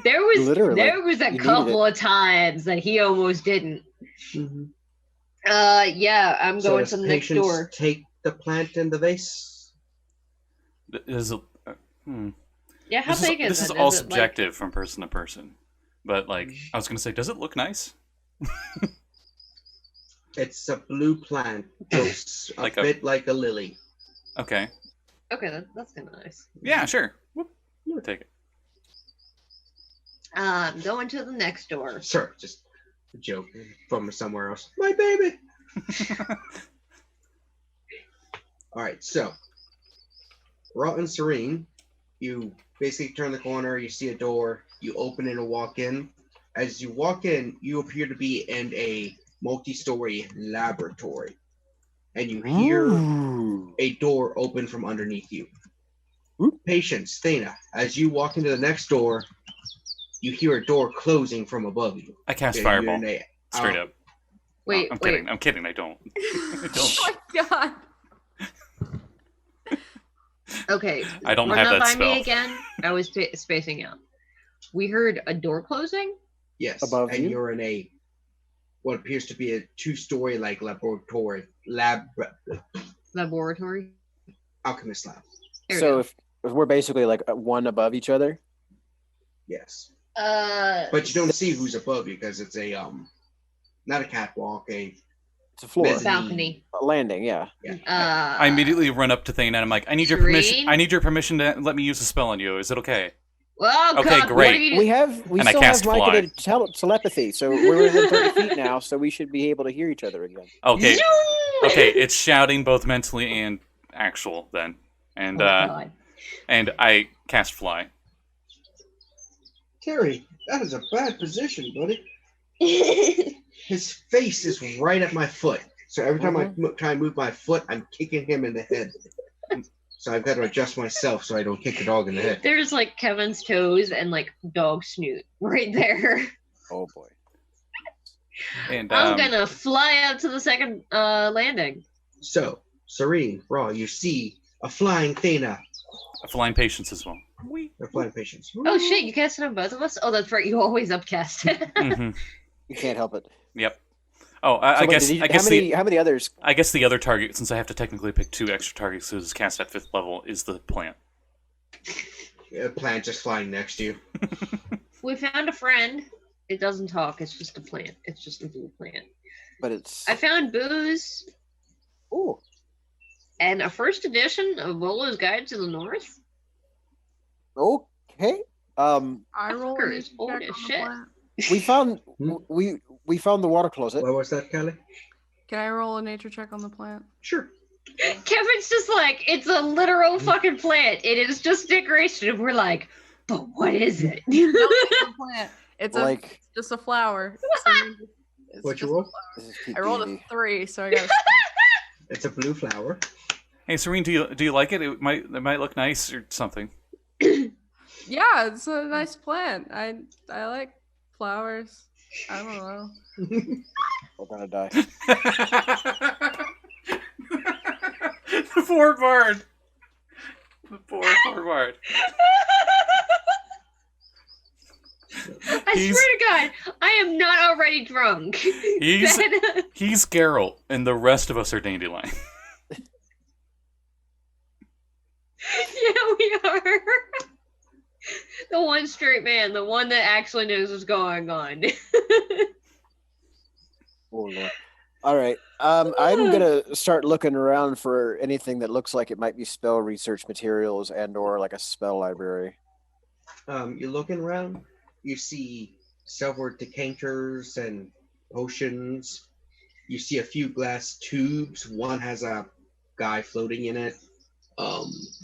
There was Literally, a you needed couple of times that he almost didn't. Mm-hmm. Yeah, I'm So going does to the next patience door. take the plant in the vase? Yeah, how big This is is it? all Is it, like- subjective from person to person. But I was gonna say, does it look nice? It's a blue plant. Looks a Like a- bit like a lily. Okay. Okay, that's kind of nice. Yeah, sure. Whoop. Take it. Going to the next door. Sir, just a joke from somewhere else. My baby. All right, so Rogh and Serene, you basically turn the corner, you see a door, you open it and walk in. As you walk in, you appear to be in a multi-story laboratory, and you hear Ooh. a door open from underneath you. Oop. Patience, Thana, as you walk into the next door, you hear a door closing from above you. I cast Yeah, fireball. you're in a- Straight up. Wait, I'm wait. kidding. I'm kidding. I don't. I don't. Oh my god. Okay. I don't Run have that that by spell. me again. I was spacing out. We heard a door closing. Yes, Above and you? you're in a what appears to be a two-story like laboratory Laboratory. alchemist lab. There we So go. if we're basically like one above each other, Yes, But but you don't see who's above you because it's a not a catwalk, a it's a floor, Mezzanine. balcony. a landing. Yeah. I immediately run up to Thane and I'm like, I need your permission. Serene? I need your permission to let me use a spell on you. Is it okay? Well, Okay, God, great. What are you... We And I still cast have fly. mycoid telepathy, so we're within 30 feet now, so we should be able to hear each other again. Okay. Zoom! Okay, it's shouting both mentally and actual then. And Oh, God. and I cast fly. Terry. That is a bad position, buddy. His face is right at my foot. So every time I try and move my foot, I'm kicking him in the head. So I've got to adjust myself so I don't kick the dog in the head. There's like Kevin's toes and like dog snoot right there. Oh boy. And I'm gonna fly up to the second landing. So, Serene, Rogh, you see a flying Thana. a flying patience as well. A flying patience. Oh shit, you casted on both of us? Oh, that's right, you always upcast. Mm-hmm. You can't help it. Yep. Oh, I guess. How many others? I guess the other target, since I have to technically pick 2 extra targets because it's cast at 5th level, is the plant. Yeah, a plant just flying next to you. We found a friend. It doesn't talk, it's just a plant. It's just a blue plant. But it's. I found booze Oh. and a first edition of Volo's Guide to the North. Okay. I roll Fucker a is nature old check as on the shit. plant. We found the water closet. What was that, Callie? Can I roll a nature check on the plant? Sure. Kevin's just like, it's a literal fucking plant. It is just decoration. And we're like, but what is it? No, it's a plant. It's Like just a flower. It's What'd you just a roll? flower. this is Pete I rolled a D&D. 3, so I got. It's a blue flower. Hey, Serene, do you like it? It might look nice or something. Yeah, it's a nice plant. I like flowers. I don't know. We're gonna die. The poor bard. The poor bard. I swear to God, I am not already drunk. He's Geralt, and the rest of us are Dandelion. Yeah, we are. The one straight man, the one that actually knows what's going on. Oh Lord. All right. I'm gonna start looking around for anything that looks like it might be spell research materials and/or like a spell library. You're looking around. You see several decanters and potions. You see a few glass tubes. One has a guy floating in it.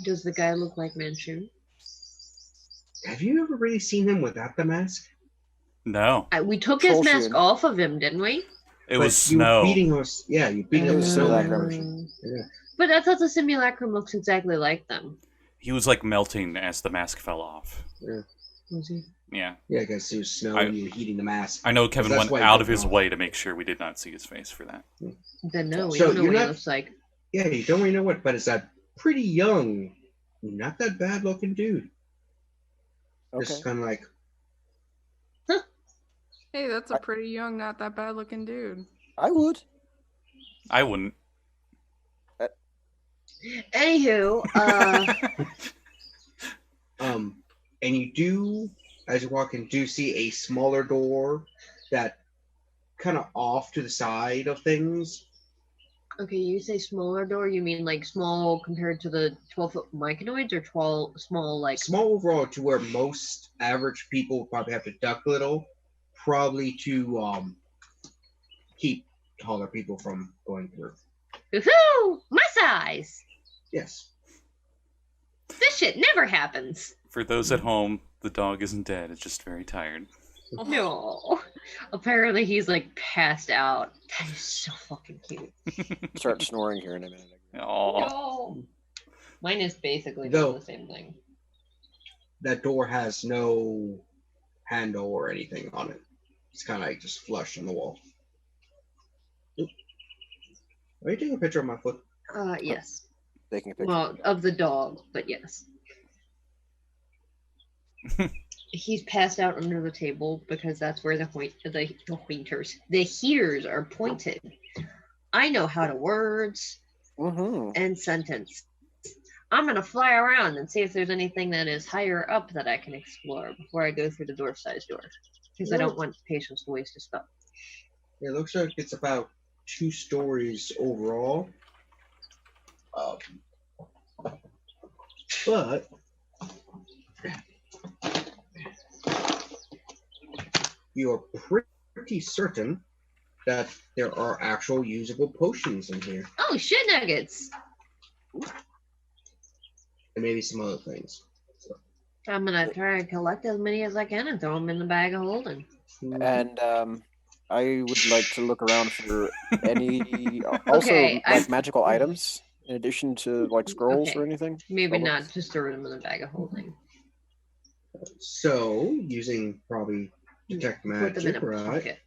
Does the guy look like Manchu? Have you ever really seen him without the mask? No, We took his mask Trollshoon. off of him, didn't we? it But was you snow. beating us. Yeah, you beating It us was with snow. simulacrum. Yeah. But I thought the simulacrum looks exactly like them. He was like melting as the mask fell off. Was he? Yeah, Yeah, because it was snow. You're heating the mask. I know Kevin That's went why he out took of it his off. way to make sure we did not see his face for that. Then no, we So don't know you're what he not- looks like. Yeah, you don't really know what, but it's a pretty young, not that bad looking dude. Okay. Just kind of like, Hey, that's a pretty young, not that bad looking dude. I would. I wouldn't. Anywho, and you do, as you walk in, do see a smaller door that kind of off to the side of things. okay, you say smaller door, you mean like small compared to the 12-foot myconoids or small like... Small overall to where most average people probably have to duck a little, probably to keep taller people from going through. Woohoo! My size! Yes. This shit never happens. For those at home, the dog isn't dead. It's just very tired. No. Apparently he's like passed out. That is so fucking cute. Start snoring here in a minute. Oh, No. Mine is basically No. doing the same thing. That door has no handle or anything on it. It's kind of like just flush on the wall. Oop. Are you taking a picture of my foot? Yes. Taking a picture. Well, of the dog, but yes. He's passed out under the table because that's where the heaters are pointed. I know how to words Mm-hmm. and sentence. I'm gonna fly around and see if there's anything that is higher up that I can explore before I go through the dwarf-sized door, because I don't want patients to waste a spell. It looks like it's about 2 stories overall. But you're pretty certain that there are actual usable potions in here, Oh shit nuggets! and maybe some other things. I'm gonna try and collect as many as I can and throw them in the bag of holding. And I would like to look around for any also Okay, like magical items in addition to like scrolls Okay. or anything. Maybe Spellbooks? not just throw them in the bag of holding. So, using probably detect Put them in magic, a right? pocket.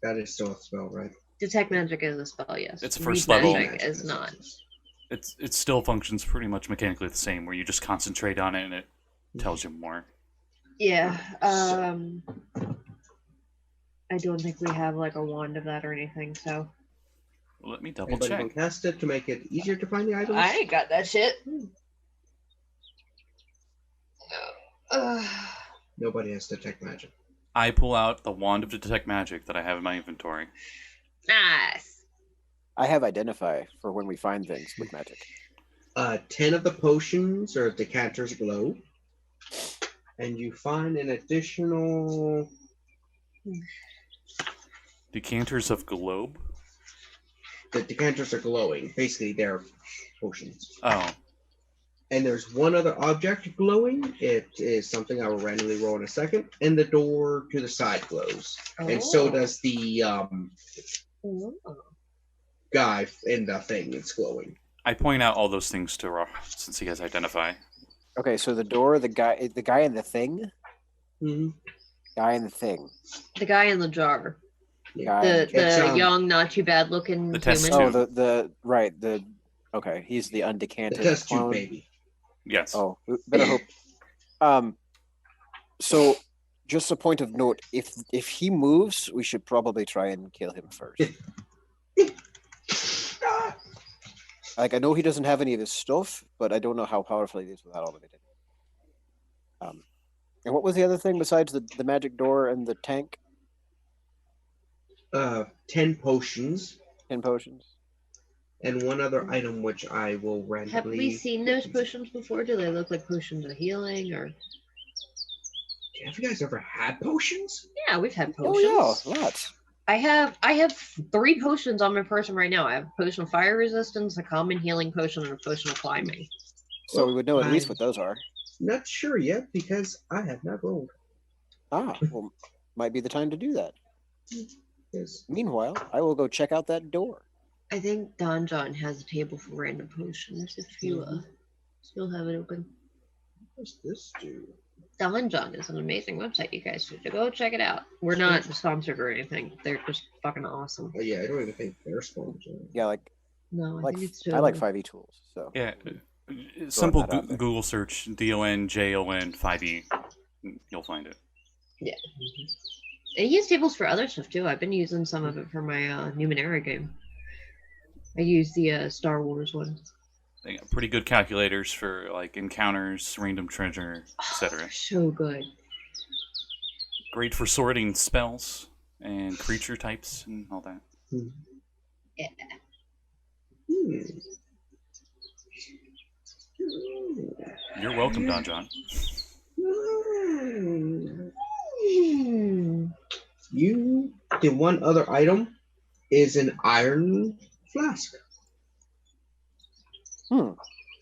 That is still a spell, right? Detect magic is a spell, yes. It's Read first level. magic is not. It still functions pretty much mechanically the same, where you just concentrate on it and it tells you more. Yeah. I don't think we have like a wand of that or anything, so. Let me double Anybody check. want to cast it to make it easier to find the items? I ain't got that shit. Nobody has detect magic. I pull out the wand of detect magic that I have in my inventory. Nice. I have identify for when we find things with magic. 10 of the potions or decanters glow. And you find an additional... Decanters of globe? The decanters are glowing. Basically, they're potions. Oh. And there's one other object glowing. It is something I will randomly roll in a second. And the door to the side glows. And so does the guy in the thing. It's glowing. I point out all those things to Rogh, since he has identify. Okay, so the door, the guy in the thing, Mm-hmm. guy in the thing. The guy in the jar. Yeah. The young, not too bad looking The test human. tube. Oh, okay, he's the The undecanted test tube clone. baby. Yes. Oh, we better hope. So just a point of note: if he moves, we should probably try and kill him first. Like I know he doesn't have any of his stuff, but I don't know how powerful he is without all of it. And what was the other thing besides the magic door and the tank? 10 potions. 10 potions. And one other item which I will randomly... Have we seen those potions before? Do they look like potions of healing or? Have you guys ever had potions? Yeah, we've had Oh potions. yeah, lots. I have 3 potions on my person right now. I have a potion of fire resistance, a common healing potion, and a potion of climbing. So we would know at least I- what those are. Not sure yet because I have not rolled. Well, might be the time to do that. Yes. Meanwhile, I will go check out that door. I think Don John has a table for random potions if you still have it open. What's this do? Don John is an amazing website. You guys should go check it out. We're not sponsored or anything. They're just fucking awesome. Oh, yeah, I don't even think they're sponsored. Yeah, No, I like think it's I like 5e tools. So Yeah. Simple that out there. Google search DONJON 5e. You'll find it. Yeah. I use tables for other stuff too. I've been using some of it for my Numenera game. I use the Star Wars one. They got pretty good calculators for like encounters, random treasure, etc. So good. Great for sorting spells and creature types and all that. Yeah. You're welcome, Don John. The one other item is an iron flask.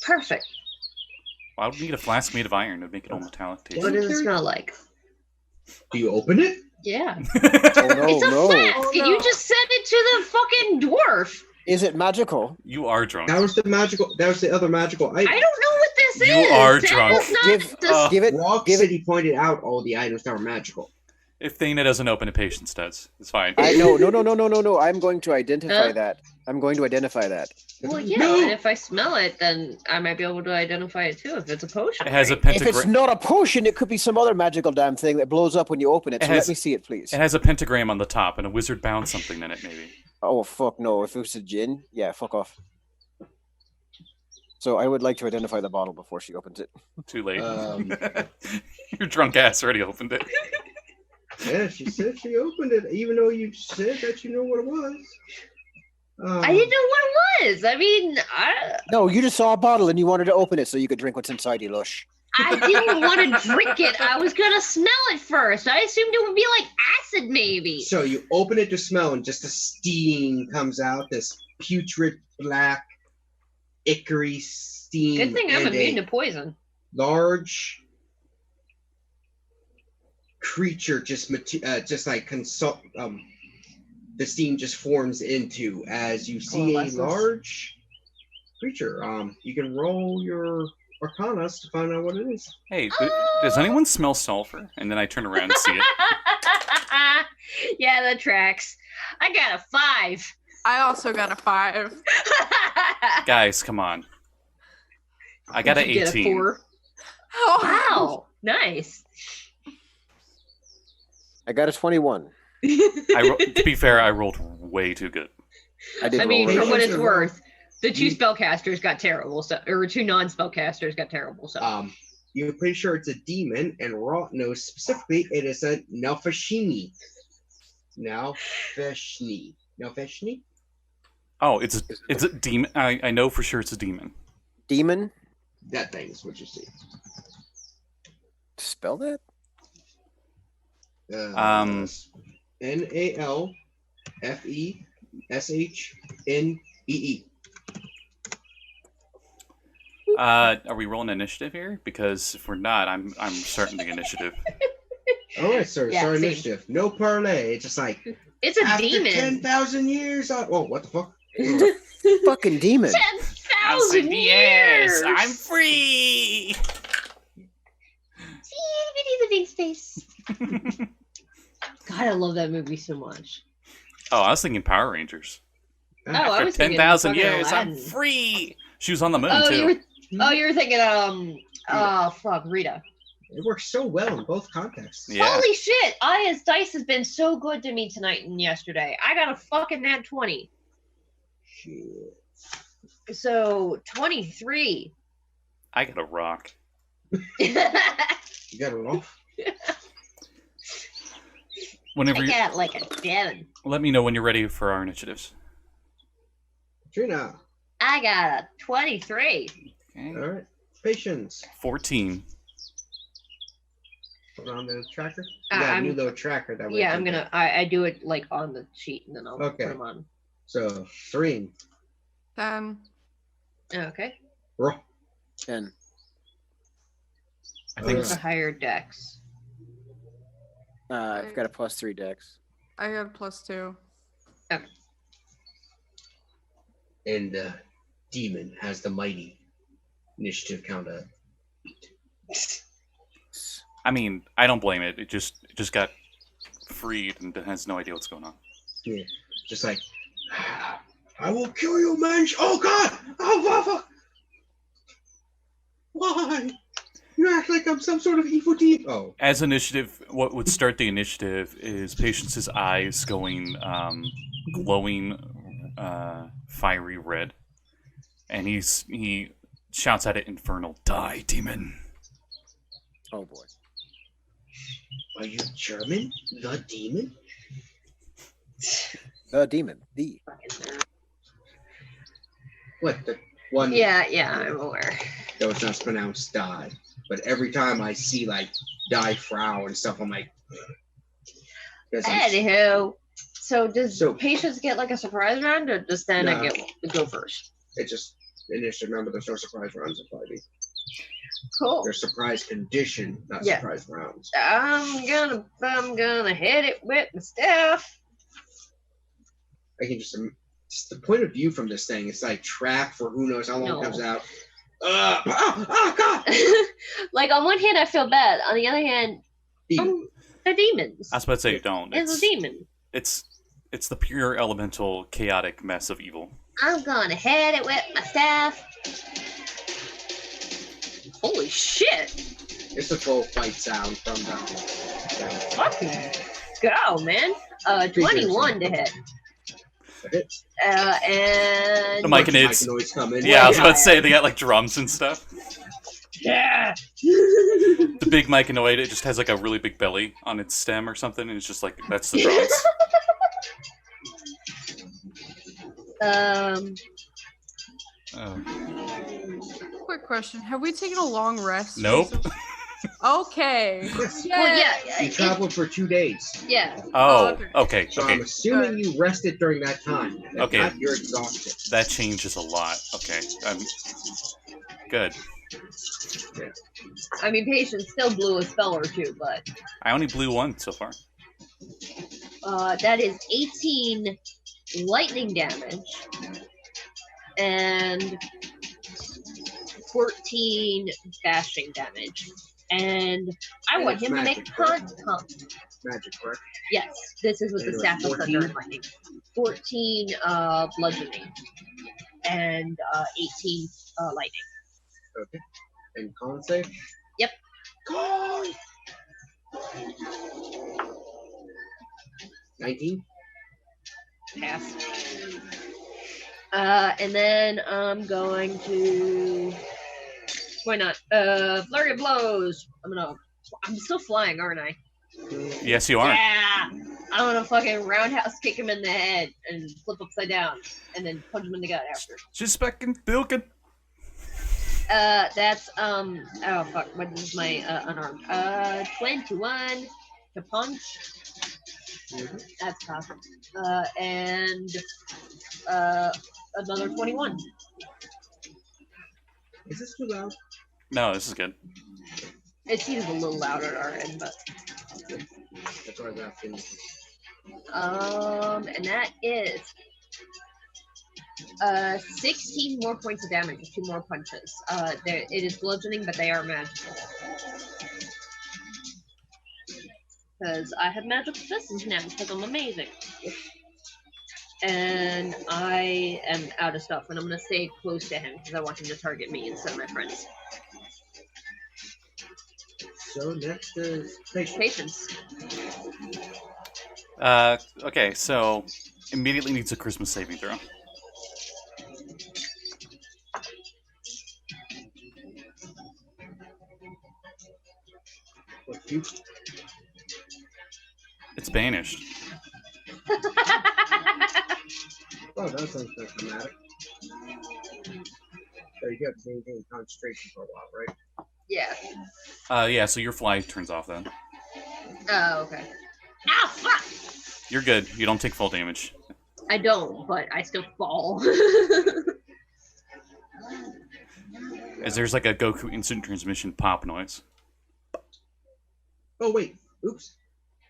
Perfect. Why would we need a flask made of iron to make it all metallic taste? What does it smell like? Do you open it? Yeah. Oh no, It's a no. flask, Oh, and no. you just sent it to the fucking dwarf. Is it magical? You are drunk. That was the other magical item. I don't know what this You is. are That drunk. was not Give- the- Give it. Rock Give it. City pointed out all the items that were magical. If Thana doesn't open it, Patience does. It's fine. No. I'm going to identify Huh? that. I'm going to identify that. Well, yeah, No! and if I smell it, then I might be able to identify it too if it's a potion. It has a right? If it's pentagram. not a potion, it could be some other magical damn thing that blows up when you open it. It So has- let me see it, please. It has a pentagram on the top, and a wizard bound something in it. Maybe. Oh fuck no! If it was a gin, yeah, fuck off. So I would like to identify the bottle before she opens it. Too late. Um, Your drunk ass already opened it. Yeah, she said she opened it, even though you said that you know what it was. I didn't know what it was. I mean, No, you just saw a bottle and you wanted to open it so you could drink what's inside, you lush. I didn't want to drink it. I was gonna smell it first. I assumed it would be like acid, maybe. So you open it to smell, and just a steam comes out. This putrid black, ichory steam. Good thing I'm and immune a to poison. large creature just like consult. The steam just forms into as you see a Coalesces. large creature. You can roll your Arcanas to find out what it is. Hey, does anyone smell sulfur? And then I turn around and see it. Yeah, that tracks. I got a 5. I also got a 5. Guys, come on. I got an Did you get a 18. 4? Oh, Wow, nice. I got a 21. To be fair, I rolled way too good. I did I mean, roll for really what well. it's worth, the 2 You- spellcasters got terrible stuff, or 2 non-spellcasters got terrible stuff. You're pretty sure it's a demon, and Rogh knows specifically it is a Nalfashini. Nalfashni. Oh, it's a demon. I know for sure it's a demon. Demon? That thing is what you see. Spell that? Nalfeshnee. Are we rolling initiative here? Because if we're not, I'm starting the initiative. All right, sir. Yeah, Sorry, same. initiative. No parlay. It's just like It's a after demon. 10,000 years. Oh, what the fuck? Fucking demon. 10,000 years! I'm free! the big space. God, I love that movie so much. Oh, I was thinking Power Rangers. Oh, I After was thinking 10,000 fucking years, I'm Aladdin. free! She was on the moon, Oh, too. you were thinking, oh, fuck, Rita. It works so well in both contexts. Yeah. Holy shit! Aya's dice has been so good to me tonight and yesterday. I got a fucking nat 20. Shit. So, 23. I got a rock. You got it off? Whenever I you, got like a 7. let me know when you're ready for our initiatives. Trina. I got a 23. Okay. All right. Patience. 14. Put on the tracker. You got a new little tracker that way. Yeah, I'm gonna. I do it like on the sheet and then I'll Okay. put them on. So, Serene. 10. Okay. Rogh. 10. I think Who's the higher dex? I've got a +3 dex. I got a +2. And the demon has the mighty initiative count of 8. I mean, I don't blame it. It just got freed and has no idea what's going on. Yeah. Just like, I will kill you, man. Oh, God. Oh, fuck. Why? You act like I'm some sort of evil demon. Oh. As initiative, what would start the initiative is Patience's eyes going glowing fiery red. And he shouts at it, "Infernal, die, demon." Oh boy. Are you German? The demon? The demon. The. What, the one Yeah, I'm aware. that was just pronounced die? But every time I see, like, die Frau and stuff, I'm like, ugh. 'Cause I'm- Anywho, so does So- Patience get like a surprise round, or does Thana No. get to go first? it just, initiative, remember, there's no surprise rounds in 5e. Cool. There's surprise condition, not Yeah. surprise rounds. I'm gonna hit it with my staff. I can just the point of view from this thing, it's like track for who knows how long No. it comes out. God! Like on one hand, I feel bad. On the other hand, Demon. the demons. I was about to say you don't. It's a demon. It's the pure elemental chaotic mess of evil. I'm gonna hit it with my staff. Holy shit! It's the full fight sound from the. Fucking go, man. 21 to hit. Hit. And The mic and it's noise come in. yeah. I was about to say they got like drums and stuff. yeah. The big myconoid, it just has like a really big belly on its stem or something, and it's just like that's the drums. Oh. Quick question. Have we taken a long rest? Nope. Okay. Yes. Well, yeah. You traveled for 2 days. Yeah. Oh, okay, So okay. I'm assuming you rested during that time. If Okay. not, you're exhausted. That changes a lot. Okay, good. I mean, Patience still blew a spell or two, but I only blew one so far. that is 18 lightning damage and 14 bashing damage. And I And want it's him to make magic, con. Magic, correct? Yes, this is with And the it staff was of thunder 14? and lightning. 14 bludgeoning and 18 lightning. Okay. And con save? Yep. Con! 19? Pass. And then I'm going to. Why not? Flurry of blows. I'm still flying, aren't I? Yes, you are. Yeah. I'm gonna fucking roundhouse kick him in the head and flip upside down, and then punch him in the gut after. Just fucking bilking. That's oh fuck. What is my unarmed? 21 to punch. Mm-hmm. That's tough. And another 21. Is this too loud? No, this is good. It seems a little louder at our end, but That's what I was asking. and that is 16 more points of damage with 2 more punches. It is bludgeoning, but they are magical. Because I have magical fists now, because I'm amazing. And I am out of stuff, and I'm going to stay close to him, because I want him to target me instead of my friends. So next is Patience. Patience. Okay, so immediately needs a Christmas saving throw. What, you? It's banished. Oh, that sounds kind of dramatic. So you have to maintain concentration for a while, right? Yeah. Yeah, so your fly turns off then. Oh, okay. Ow, fuck! You're good. You don't take full damage. I don't, but I still fall. As there's like a Goku instant transmission pop noise. Oh, wait. Oops.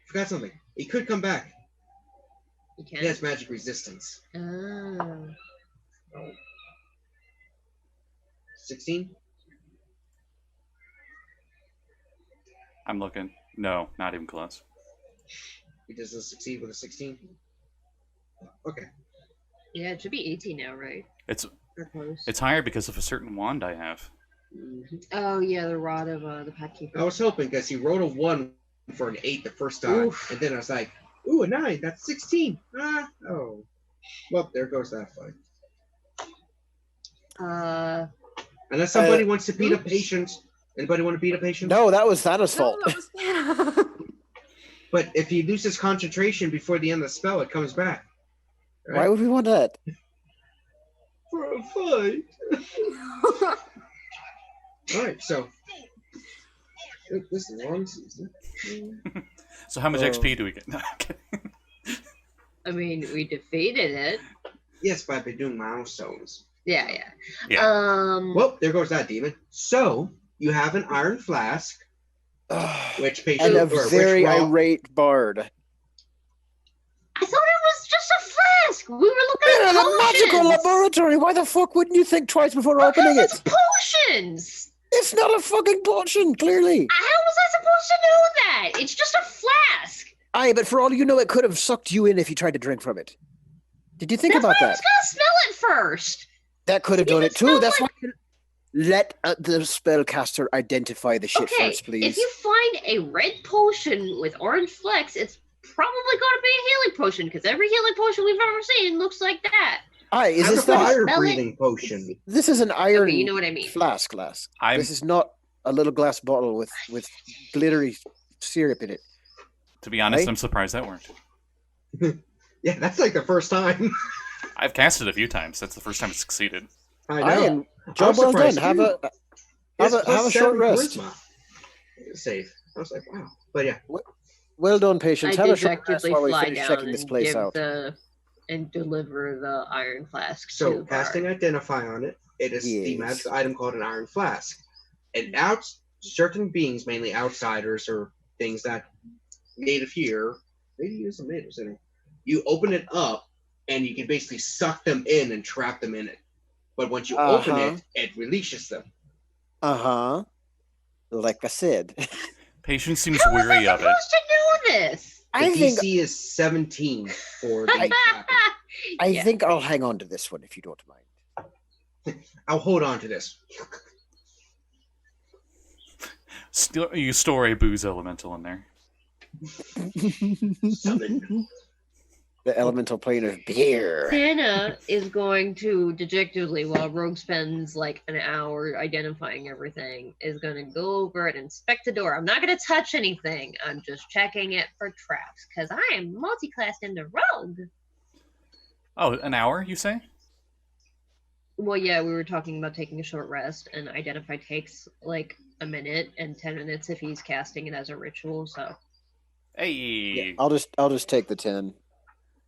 Forgot something. He could come back. You can. He has magic resistance. Oh. 16? I'm looking. No, not even close. He doesn't succeed with a 16? Okay. Yeah, it should be 18 now, right? It's Or close. it's higher because of a certain wand I have. Oh, yeah, the rod of the Pack Keeper. I was hoping because he rolled a 1 for an 8 the first time. Oof. And then I was like, ooh, a 9. That's 16. Ah, oh. Well, there goes that fight. Unless somebody wants to beat a patient. Anybody want to beat a patient? No, that was Thanos' fault. No, that was But if he loses concentration before the end of the spell, it comes back. Right? Why would we want that? For a fight. Alright, so. This is a long season. So how much Oh. XP do we get? No, okay. I mean, we defeated it. Yes, but I've been doing milestones. Yeah, yeah. Yeah. Well, there goes that demon. So, you have an iron flask, which patient And a or very which Rogh, irate bard. I thought it was just a flask. We were looking We're at in a magical potions. laboratory. Why the fuck wouldn't you think twice before Because opening it's it? potions. It's not a fucking potion, clearly. How was I supposed to know that? It's just a flask. Aye, but for all you know, it could have sucked you in if you tried to drink from it. Did you think That's about why I that? was gonna smell it first. That could have Because done it it too. smells That's like- why. Let the spellcaster identify the shit Okay, first, please. if you find a red potion with orange flecks, it's probably going to be a healing potion because every healing potion we've ever seen looks like that. Aye, is have this a the? fire Smell it? breathing potion. This is an iron Okay, you know what I mean. flask glass. I'm This is not a little glass bottle with glittery syrup in it. to be honest, Right? I'm surprised that worked. Yeah, that's like the first time. I've cast it a few times. That's the first time it succeeded. I Aye, know. and job well done. surprised Have too. a It's have plus a short 7 rest. charisma. Save. I was like, wow. But yeah, Well done, patience. I Have a short rest dejectedly while we fly finish down checking this and place give out. and deliver the iron flask to so the casting bard. identify on it. It is the Yes. magical item called an iron flask. and certain beings, mainly outsiders or things that native here, maybe use some natives in it. You open it up, and you can basically suck them in and trap them in it. But once you open it, it releases them. Like I said. Patience seems How was I weary of it. supposed to know this? The DC is 17 for the trapping. I think I'll hang on to this one if you don't mind. I'll hold on to this. You store a booze elemental in there. Summon. The elemental plane of beer. Santa is going to dejectedly, while Rogue spends like an hour identifying everything, is going to go over and inspect the door. I'm not going to touch anything. I'm just checking it for traps because I am multi-classed into Rogue. Oh, an hour, you say? Well, yeah, we were talking about taking a short rest, and identify takes like a minute and 10 minutes if he's casting it as a ritual. So, Hey, Yeah, I'll just take the 10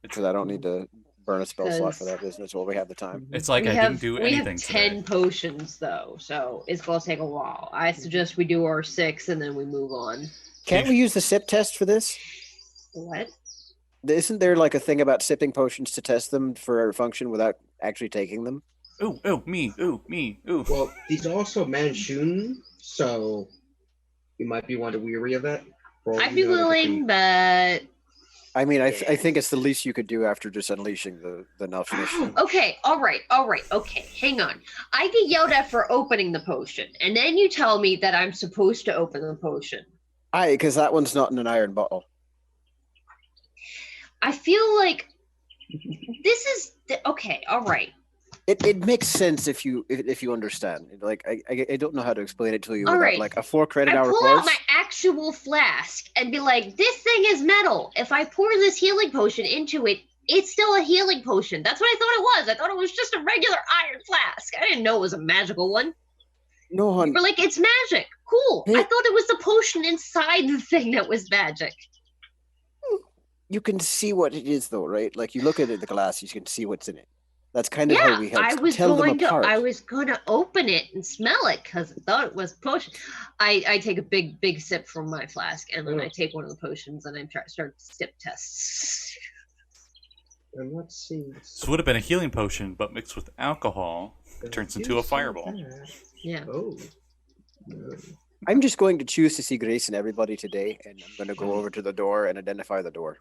because I don't need to burn a spell slot for that business while we have the time. it's like I didn't do anything We have 10 today. potions though, so it's going to take a while. I suggest we do our 6 and then we move on. Can't we use the sip test for this? What? Isn't there like a thing about sipping potions to test them for a function without actually taking them? Ooh, me, ooh. Well, these are also Manchun, so you might be wonder weary of that. I'd be willing, but I mean, I think it's the least you could do after just unleashing the Nelfinish. okay, all right, okay, hang on. I get yelled at for opening the potion, and then you tell me that I'm supposed to open the potion. Because that one's not in an iron bottle. I feel like this is okay, all right. It makes sense if you understand. Like I don't know how to explain it to you All without right. like a 4 credit I hour pull course. out my actual flask and be like, this thing is metal. If I pour this healing potion into it, it's still a healing potion. That's what I thought it was. I thought it was just a regular iron flask. I didn't know it was a magical one. No, hon. We're like, it's magic. Cool. Yeah. I thought it was the potion inside the thing that was magic. You can see what it is though, right? Like you look at it, the glass, you can see what's in it. That's kind of how we help I was tell them going to. apart. I was going to open it and smell it because I thought it was potion. I take a big sip from my flask and then I take one of the potions and I start sip tests. And let's see. This would have been a healing potion, but mixed with alcohol, it turns into a fireball. Yeah. Oh. No. I'm just going to choose to see grace in everybody today, and I'm going to go over to the door and identify the door.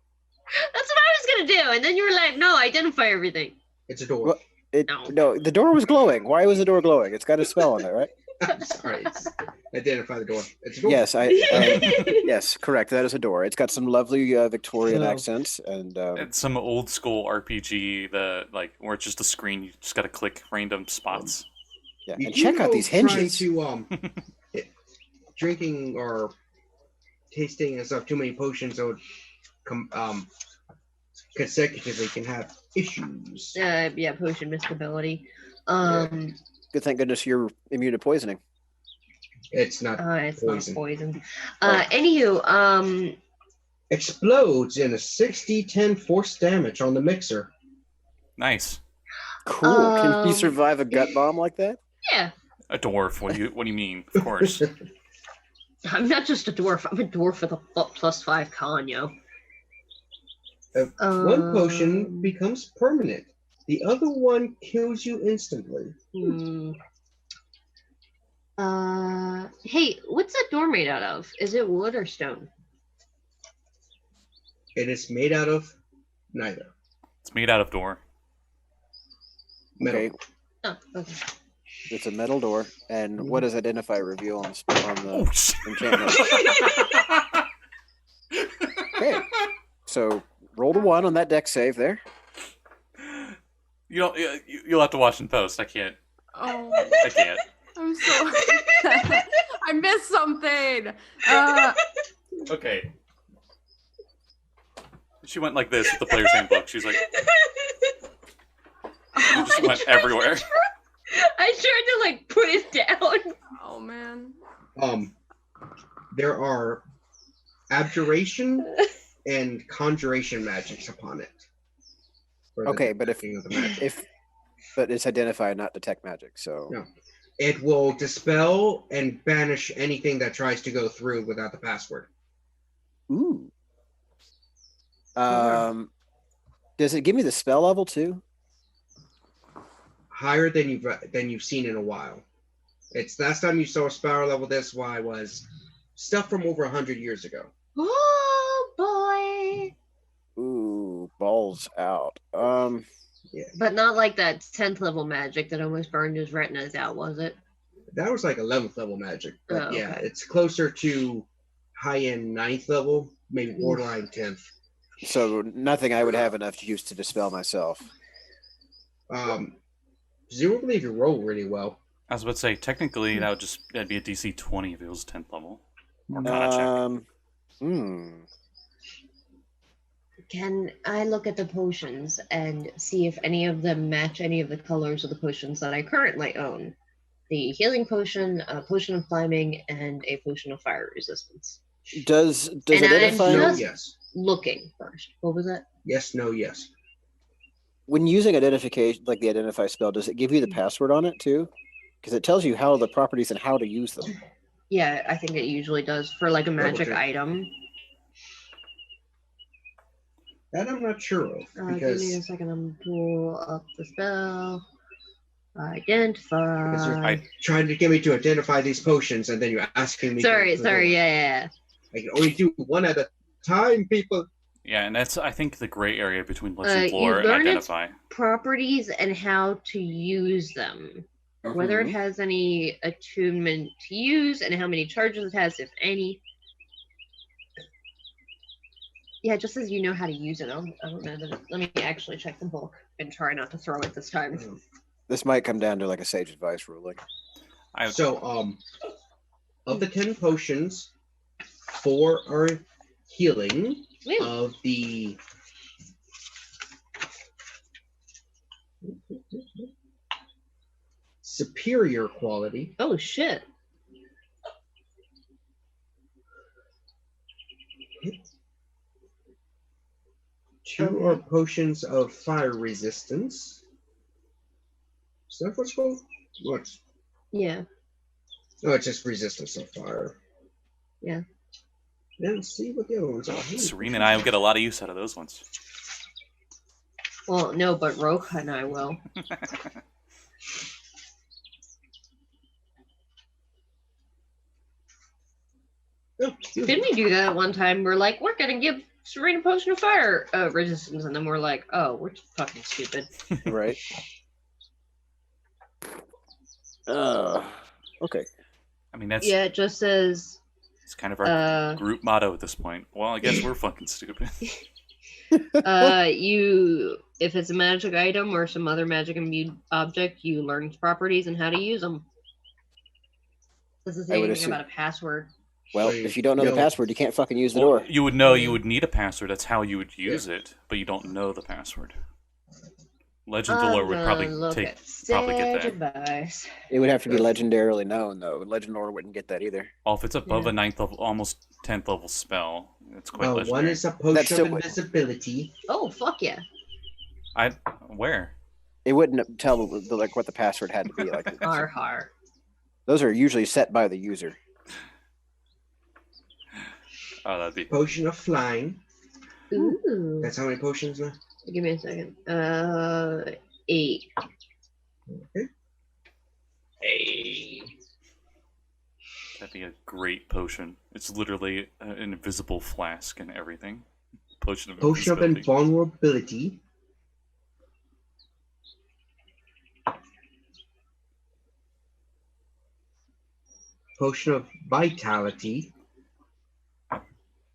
That's what I was going to do. And then you were like, no, identify everything. It's a door. Well, No. No, the door was glowing. Why was the door glowing? It's got a spell on it, right? I'm sorry. Identify the door. It's a door. Yes, yes, correct. That is a door. It's got some lovely Victorian No. accents, and It's some old school RPG where it's just a screen. You just got to click random spots. yeah. You And do check out know these trying hinges. To drinking or tasting and stuff too many potions or consecutively can have issues. Yeah, potion misstability. Good, thank goodness you're immune to poisoning. It's not It's poison. not poison. Oh. Anywho, Explodes in a 60-10 force damage on the mixer. Nice. Cool. Can you Um, survive a gut bomb like that? yeah. A dwarf. What do you mean? Of course. I'm not just a dwarf. I'm a dwarf with a +5 con, yo. One potion becomes permanent. The other one kills you instantly. Hey, what's that door made out of? Is it wood or stone? It is made out of neither. It's made out of door. Metal. Okay, Oh, okay. it's a metal door. And what does identify reveal on Oh, the shit. enchantment? Okay, so roll the 1 on that deck save there. You'll have to watch in post. I can't. Oh, I can't. I'm so. I missed something. Okay. She went like this with the player's handbook. She was like, it just went everywhere. I tried to put it down. Oh man. There are abjuration and conjuration magics upon it. For the Okay, but detecting of the magic. but it's identify, not detect magic. So No. It will dispel and banish anything that tries to go through without the password. Ooh. Does it give me the spell level too? Higher than you've seen in a while. It's last time you saw a spell level this why was stuff from over 100 years ago. Oh boy! Ooh, balls out. Yeah, But not like that 10th level magic that almost burned his retinas out, was it? that was like 11th level magic, but Oh, yeah, okay. it's closer to high end 9th level, maybe borderline 10th. So nothing I would have enough use to dispel myself. Presumably if you roll really well. I was about to say, technically, that'd be a DC 20 if it was 10th level. Arcana check. Can I look at the potions and see if any of them match any of the colors of the potions that I currently own? The healing potion, a potion of climbing, and a potion of fire resistance. Does And I'm identifying No, just yes. looking first. What was that? Yes, no, yes. when using identification, like the identify spell, does it give you the password on it too? Because it tells you how the properties and how to use them. Yeah, I think it usually does for like a magic check. item. That I'm not sure of. Give me a Because second. I'm gonna pull up the spell. Identify. you're trying to get me to identify these potions, and then you're asking me. Sorry, to yeah. I can only do one at a time, people. Yeah, and that's, I think, the gray area between legend You lore and learn its identify. properties and how to use them. Whether it has any attunement to use and how many charges it has, if any. Yeah, it just says you know how to use it. I don't know. Let me actually check the book and try not to throw it this time. This might come down to like a sage advice ruling. So, of the 10 potions, 4 are healing. Woo. Of the superior quality, Oh shit. 2 are potions of fire resistance. Is that what's called? What? Yeah. No, it's just resistance of fire. Yeah. Then see what the other ones are. Serene and I will get a lot of use out of those ones. Well, no, but Rogh and I will. Oh, Didn't we do that one time? We're like, we're gonna give Serene a potion of fire resistance, and then we're like, oh, we're fucking stupid. Right. Okay. I mean, that's Yeah, it just says it's kind of our group motto at this point. Well, I guess we're fucking stupid. if it's a magic item or some other magic imbued object, you learn its properties and how to use them. Doesn't say anything about a password. Well, if you don't know the password, you can't fucking use the door. You would know you would need a password. That's how you would use it, but you don't know the password. Legends lore would probably get that. Advice. It would have to be legendarily known, though. Legend lore wouldn't get that either. Oh, if it's above a 9th level, almost 10th level spell, it's quite legendary. One is a potion of invisibility. Oh, fuck yeah. Where? It wouldn't tell like what the password had to be. Like Har. Those are usually set by the user. Oh, that'd be Potion of flying. Ooh. That's how many potions now? Give me a second. 8. Okay. 8. That'd be a great potion. It's literally an invisible flask and everything. Potion of invulnerability. Potion of vitality.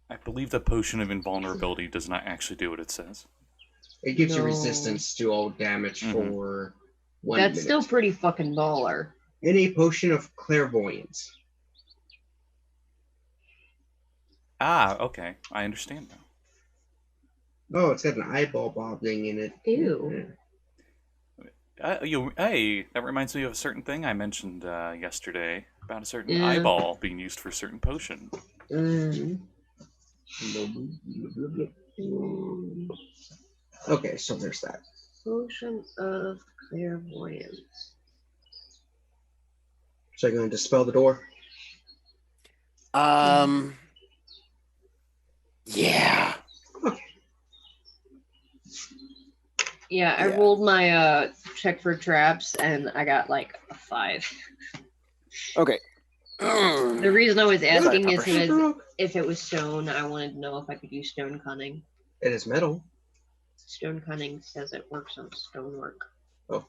I believe the potion of invulnerability does not actually do what it says. It gives you resistance to all damage for 1 minute. That's still pretty fucking baller. And a potion of clairvoyance. Ah, okay. I understand now. Oh, it's got an eyeball bobbling in it. Ew. Hey, that reminds me of a certain thing I mentioned yesterday about a certain eyeball being used for a certain potion. Okay, so there's that. Potion of clairvoyance. So you're going to dispel the door? Yeah. Yeah, I Yeah. rolled my check for traps and I got like a 5. Okay. The reason I was asking is Peppers. because if it was stone, I wanted to know if I could use stone cunning. It is metal. Stone cunning says it works on stonework. Oh,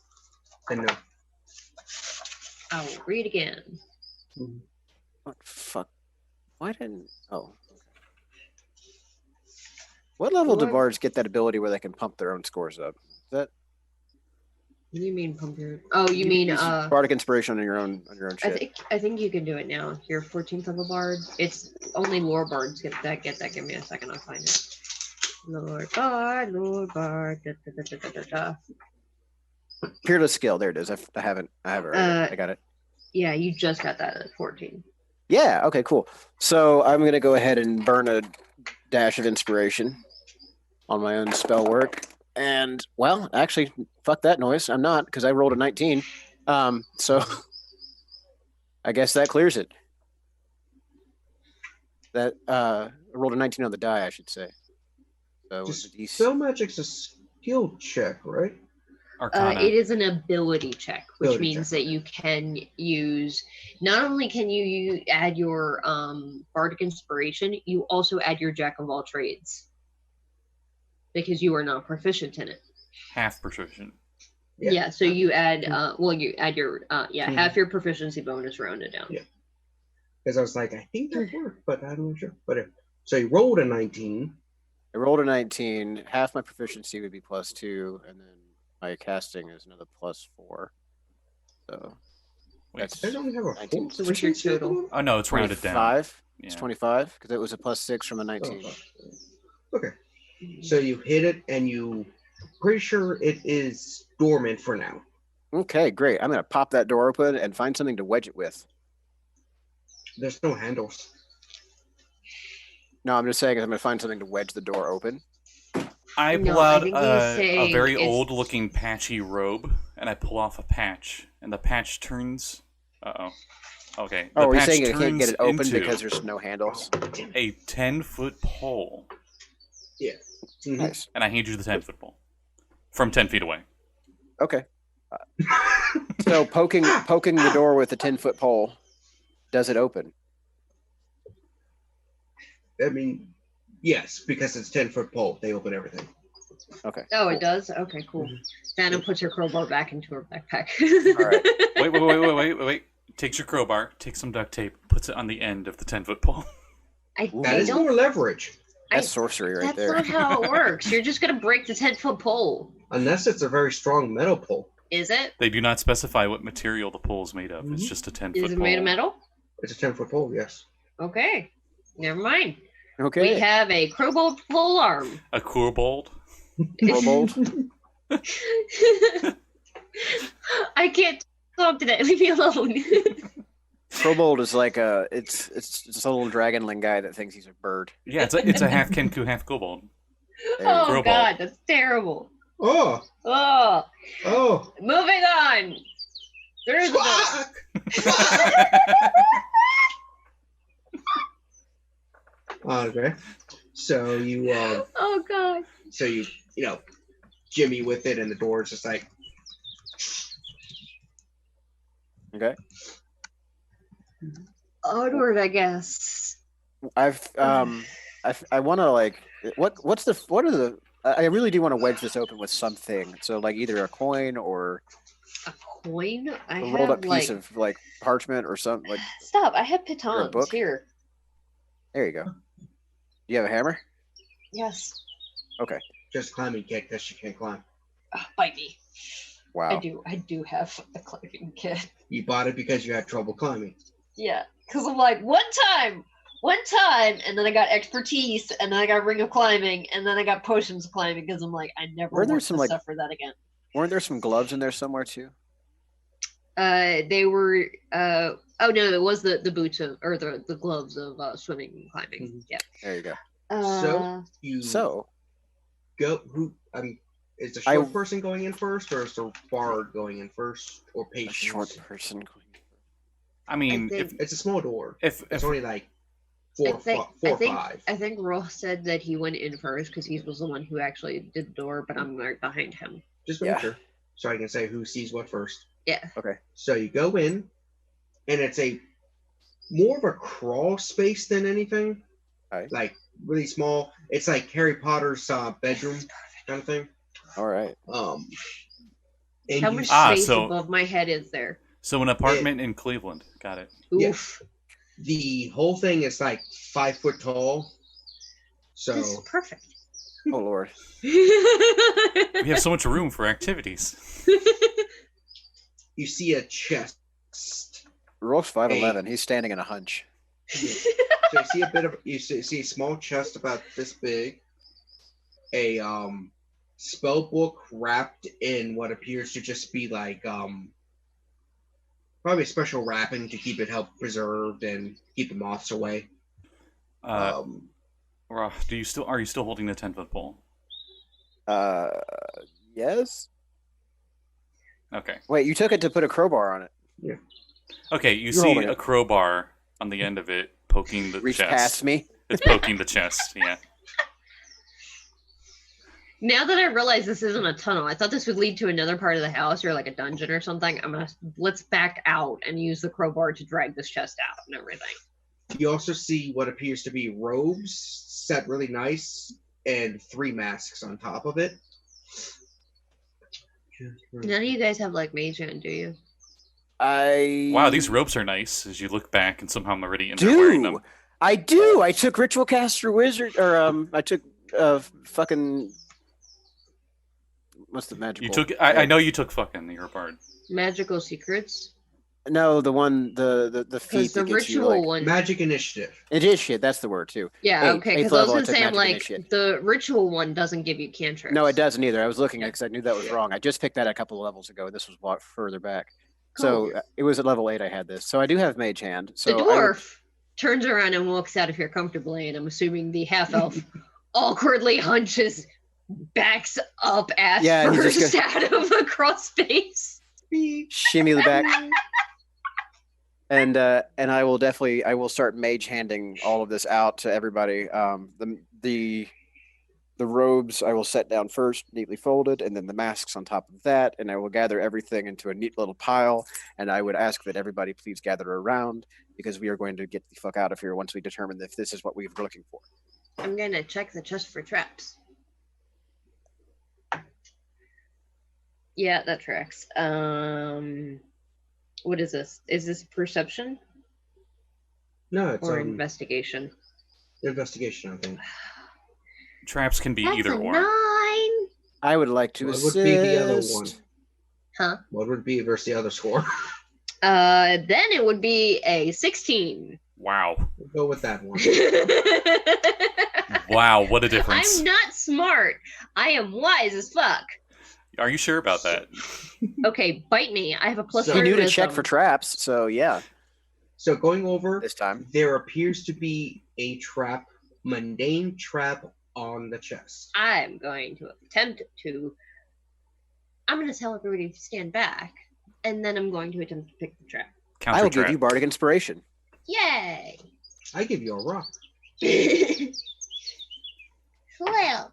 I know. I will read again. What fuck? Why didn't? Oh. What level do What? bards get that ability where they can pump their own scores up? Is that What do you mean pump your? Oh, you mean use bardic inspiration on your own shit? I think you can do it now. You're 14th level bard. It's only lore bards get that. Give me a second, I'll find it. Lord bard. Da, da, da, da, da, da. Peerless skill. There it is. I have it. I got it. Yeah, you just got that at 14. Yeah. Okay. Cool. So I'm gonna go ahead and burn a dash of inspiration on my own spell work. And well, actually, fuck that noise. I'm not, because I rolled a 19. So I guess that clears it. That I rolled a 19 on the die, I should say. So Dispel magic's a skill check, right? Arcana. It is an ability check, which Ability means check. that you can use. Not only can you add your bardic inspiration, you also add your jack of all trades because you are not proficient in it. Half proficient. Yeah, so you add. You add your half your proficiency bonus rounded down. Yeah. Because I was like, I think that worked, but I'm not sure. But so you rolled a 19. I rolled a 19. Half my proficiency would be +2, and then my casting is another +4. So Wait, that's I don't have a 19. So what's your total? oh no, it's rounded down. 25. Yeah. It's 25 because it was a +6 from a Oh, 19. okay. So you hit it, and you pretty sure it is dormant for now. Okay, great. I'm gonna pop that door open and find something to wedge it with. There's no handles. No, I'm just saying I'm gonna find something to wedge the door open. I No, pull I out think he's a saying very it's- old-looking patchy robe, and I pull off a patch, and the patch turns. Okay. The Oh, are you patch saying you can't turns get it open into because there's no handles? a 10-foot pole, Yeah. Mhm. Nice. and I hand you the 10-foot pole from 10 feet away. Okay. So poking the door with a 10-foot pole, does it open? I mean, yes, because it's 10-foot pole. They open everything. Okay. Oh, cool. it does? Okay, cool. Dana puts her crowbar back into her backpack. All right. Wait. Takes your crowbar, takes some duct tape, puts it on the end of the 10-foot pole. That is more leverage. That's sorcery right That's there. not how it works. You're just going to break the 10-foot pole. Unless it's a very strong metal pole. Is it? They do not specify what material the pole is made of. It's just a 10-foot pole. Is it made of metal? It's a 10-foot pole, yes. Okay. Never mind. Okay. We have a crowbar pole arm. A kobold? Kobold? I can't talk today. Leave me alone. Kobold is like it's just a little dragonling guy that thinks he's a bird. Yeah, it's a half Kenku, half kobold. Oh, Crowbar. God. That's terrible. Oh! Oh. Oh! Moving on. There's the... Okay. So you Oh, God. jimmy with it, and the door is just like, Okay. Onward, I guess. I want to like I really do want to wedge this open with something. So like either a coin or A coin? I a have rolled up piece like... of like parchment or something. Like Stop. I have Or a pitons book? here. there you go. Do you have a hammer? Yes. Okay. just climbing kit because she can't climb. Bite me. Wow. I do have a climbing kit. You bought it because you had trouble climbing. Yeah. Because I'm like, one time, and then I got expertise, and then I got ring of climbing, and then I got potions of climbing, because I'm like, I never Were there want some, to like- suffer that again. Weren't there some gloves in there somewhere too? They were, oh no, it was the boots of, or the gloves of swimming and climbing. Mhm. Yeah. There you go. So go. Who? Is the short person going in first, or is the bard going in first, or A patience? short person. I mean, think- It's a small door. if It's only like four or five. I think Rogh said that he went in first because he was the one who actually did the door, but I'm right behind him. Just make Yeah. sure, so I can say who sees what first. Yeah. Okay. So you go in, and it's a more of a crawl space than anything. Alright. Like really small. It's like Harry Potter's bedroom kind of thing. All right. And How you- much Ah, space so- above my head is there? so an apartment in Cleveland. Got it. Yeah. Oof. the whole thing is like 5 foot tall. So This is perfect. Oh Lord. We have so much room for activities. you see a chest. Roll's 5'11". He's standing in a hunch. So you see a bit of you see a small chest about this big. A spell book wrapped in what appears to just be like probably special wrapping to keep it preserved and keep the moths away. Rogh, are you still holding the 10-foot pole? Yes. Okay. Wait, you took it to put a crowbar on it. Okay, you You're see holding a it. crowbar on the end of it poking the Reach chest. past me. It's poking the chest, yeah. Now that I realize this isn't a tunnel, I thought this would lead to another part of the house or like a dungeon or something. Let's back out and use the crowbar to drag this chest out and everything. You also see what appears to be robes set really nice and 3 masks on top of it. None of you guys have like mage hand, do you? Wow, these ropes are nice as you look back and somehow I'm already in there wearing them. I do. I took Ritual Caster Wizard, or I took fucking. What's the magical? You took I know you took fucking your bard. Magical secrets? No, the one the feat Because the that gets you ritual like one. Magic initiative. initiate. That's the word too. Yeah, Eighth- okay. eighth Because I was level, I gonna took say, magic like, initiate. the ritual one doesn't give you cantrips. No, it doesn't either. I was looking at it because I knew that was wrong. I just picked that a couple of levels ago. This was a lot further back. Cool. So it was at level 8 I had this. So I do have Mage Hand. So The I would- dwarf turns around and walks out of here comfortably, and I'm assuming the half elf awkwardly hunches, backs up ass Yeah, he's first just out of a cross space. shimmy the back. And I will start mage handing all of this out to everybody. The robes I will set down first, neatly folded, and then the masks on top of that, and I will gather everything into a neat little pile. And I would ask that everybody please gather around because we are going to get the fuck out of here once we determine if this is what we're looking for. I'm gonna check the chest for traps. Yeah, that tracks. What is this? Is this perception No, it's or investigation? investigation, I think. Traps can be That's either a or. 9. I would like to What assist. would be the other one? Huh? What would be versus the other score? Then it would be a 16. Wow. We'll go with that one. Wow, what a difference. I'm not smart. I am wise as fuck. Are you sure about that? Okay, bite me. I have a plus So- He 3 knew to wisdom. check for traps, so yeah, So going over, this time. there appears to be a trap, mundane trap on the chest. I'm going to attempt to. I'm going to tell everybody to stand back, and then I'm going to attempt to pick the trap. I will Counter give trap. you bardic inspiration. Yay! I give you a rock. 12.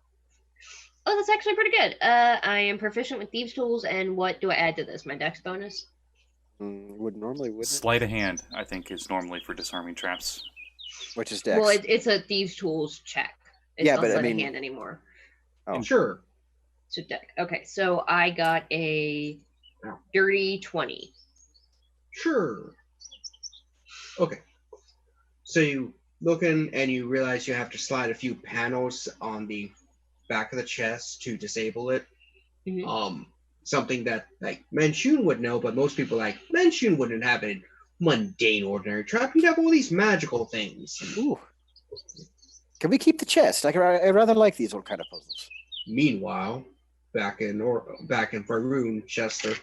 Oh, that's actually pretty good. I am proficient with thieves' tools, and what do I add to this? My dex bonus? Would normally, wouldn't it? Sleight of hand, I think, is normally for disarming traps. Which is dex. Well, it's a thieves' tools check. It's Yeah, not but I sleight of mean- hand anymore. Oh. Sure. So deck. Okay, so I got a Ow. dirty 20. Sure. Okay. So you look in and you realize you have to slide a few panels on the back of the chest to disable it. Mhm. Something that like Manchun would know, but most people like Manchun wouldn't have a mundane ordinary trap. He'd have all these magical things. Ooh. Can we keep the chest? I rather like these old kind of puzzles. Meanwhile, back in Faroon, Chester.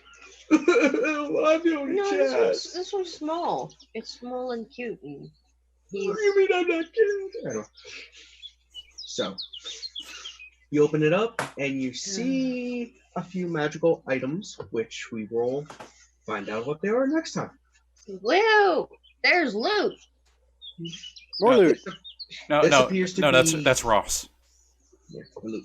I'm the only No, chest. this one's small. It's small and cute, and What he's do you mean I'm not cute? Anyway. So, you open it up and you see a few magical items, which we will find out what they are next time. Whoa! There's loot. More No. loot. No, This no, appears to no. be- That's Ross. Yeah, loot.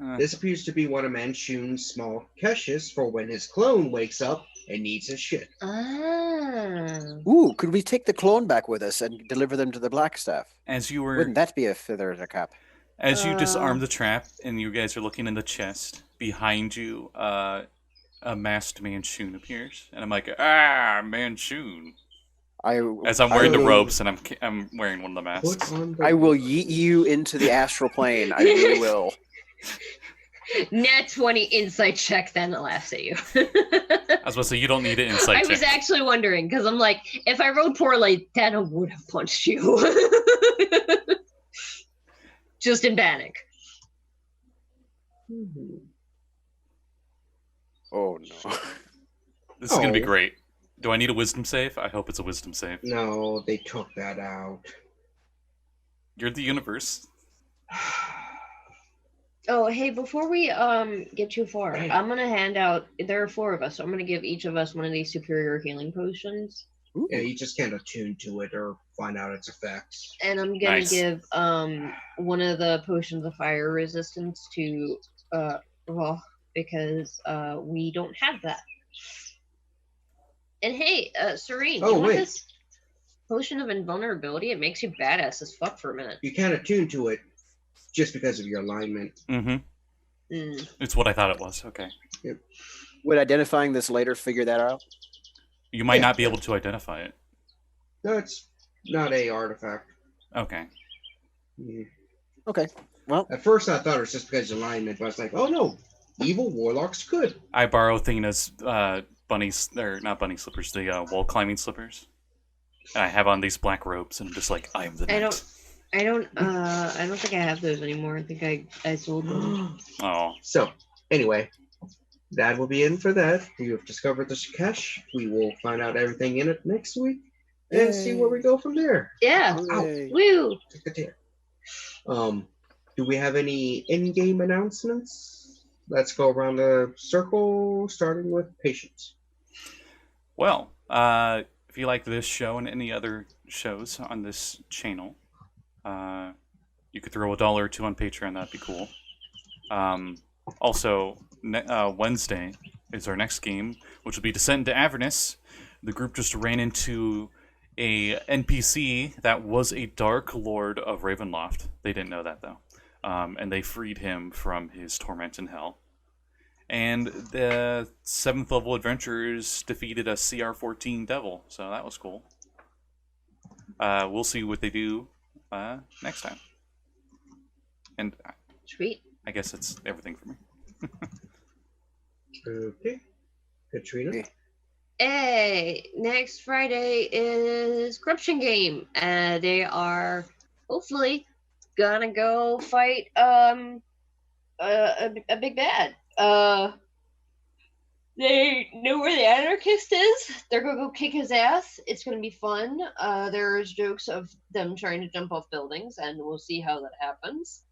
Uh, This appears to be one of Manchun's small caches for when his clone wakes up and needs his shit. Ah. Ooh, could we take the clone back with us and deliver them to the Blackstaff? as you were, Wouldn't that be a feather in a cap? as you disarm Uh. the trap, and you guys are looking in the chest behind you, a masked Manchun appears, and I'm like, Manchun. As I'm wearing the will- robes, and I'm wearing one of the masks. Put on the I will yeet you into the astral plane. I really will. Nat 20 insight check, then laughs at you. I was about to say, you don't need an insight I check. was actually wondering, because I'm like, if I rolled poorly, Dana would have punched you. Just in panic. Oh no. This is going to be Oh. great. Do I need a wisdom save? I hope it's a wisdom save. No, they took that out. You're the universe. Oh, hey, before we get too far, I'm gonna hand out. There are 4 of us, so I'm gonna give each of us one of these superior healing potions, Ooh. Yeah, you just can't attune to it or find out its effects. and I'm gonna Nice. give one of the potions of fire resistance to Rogh, because we don't have that. And hey, Serene, Oh, you want wait. this potion of invulnerability? It makes you badass as fuck for a minute. You can't attune to it just because of your alignment. Mm-hmm. Mm. It's what I thought it was. Okay. Would identifying this later figure that out? You might Yeah. not be able to identify it. No, it's not a artifact. Okay. Mm. Okay. Well, At first, I thought it was just because of alignment, but I was like, oh no, evil warlocks could. I borrow Thena's not bunny slippers, the wall climbing slippers. And I have on these black robes, and I'm just like, I am the I knight. I don't think I have those anymore. I think I sold them. Oh, So, anyway, that will be it for that. We have discovered the cache. We will find out everything in it next week and see where we go from there. Yeah. hooray. Woo. Take the tail. Do we have any in-game announcements? Let's go around the circle, starting with Patience. well, if you like this show and any other shows on this channel, you could throw $1 or $2 on Patreon. That'd be cool. Also, Wednesday is our next game, which will be Descent into Avernus. The group just ran into a NPC that was a Dark Lord of Ravenloft. They didn't know that, though. And they freed him from his torment in hell. And the 7th level adventurers defeated a CR14 devil, so that was cool. We'll see what they do next time. And Sweet. I guess that's everything for me. Okay. Katrina? Okay. Hey, next Friday is Corruption Game. They are hopefully gonna go fight a big bad. They know where the anarchist is. They're gonna go kick his ass. It's gonna be fun. There's jokes of them trying to jump off buildings, and we'll see how that happens.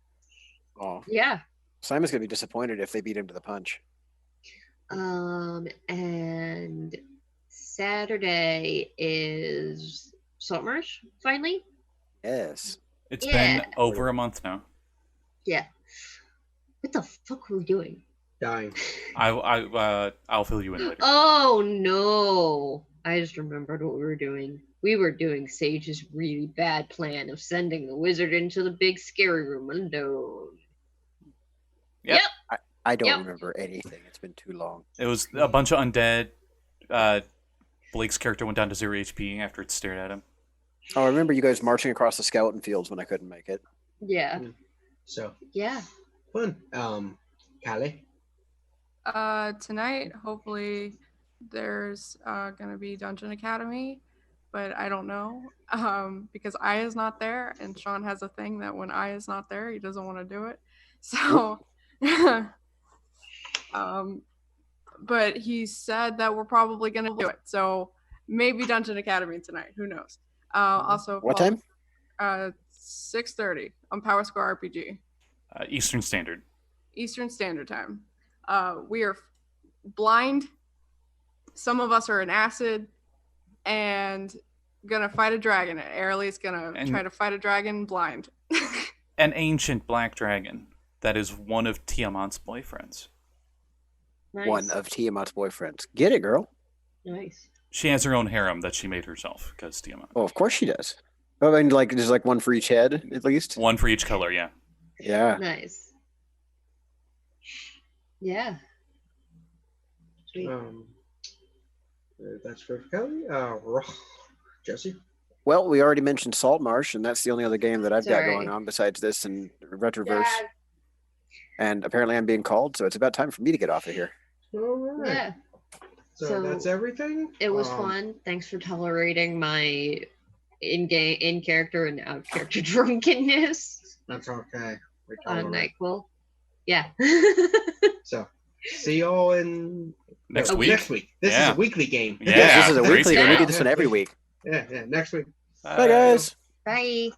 Oh, Yeah. Simon's gonna be disappointed if they beat him to the punch. And Saturday is Saltmarsh, finally. Yes. It's Yeah. been over a month now. Yeah. What the fuck were we doing? Dying. I'll fill you in later. Oh no! I just remembered what we were doing. We were doing Sage's really bad plan of sending the wizard into the big scary room alone. Yep. I don't Yep. remember anything. It's been too long. It was a bunch of undead. Blake's character went down to 0 HP after it stared at him. Oh, I remember you guys marching across the skeleton fields when I couldn't make it. Yeah. So, Yeah. fun. Callie? Tonight, hopefully, there's gonna be Dungeon Academy, but I don't know because I is not there, and Sean has a thing that when I is not there, he doesn't want to do it. So, but he said that we're probably gonna do it. So maybe Dungeon Academy tonight. Who knows? Also, What time? 6:30 on Power Score RPG. Eastern Standard. Eastern Standard Time. We are blind. Some of us are in acid. and gonna fight a dragon. Airly's gonna try to fight a dragon blind. An ancient black dragon that is one of Tiamat's boyfriends. Nice. One of Tiamat's boyfriends. Get it, girl. Nice. She has her own harem that she made herself because Tiamat. Oh, of course she does. I mean, like, there's like one for each head, at least. One for each color, yeah. Yeah. Nice. Yeah. Sweet. That's for Callie. Jesse. Well, we already mentioned Saltmarsh, and that's the only other game that I've got Sorry. going on besides this and Retroverse. And apparently I'm being called, so it's about time for me to get off of here. All right. Yeah. So that's everything. It was fun. Thanks for tolerating my in character and out character drunkenness That's okay. We on tolerate. NyQuil. Yeah. So see y'all in Next week? Next week. This Yeah. is a weekly game. Yeah. Yes, this is a very weekly game. We true. do this one every week. Yeah. Next week. Bye, guys. Bye.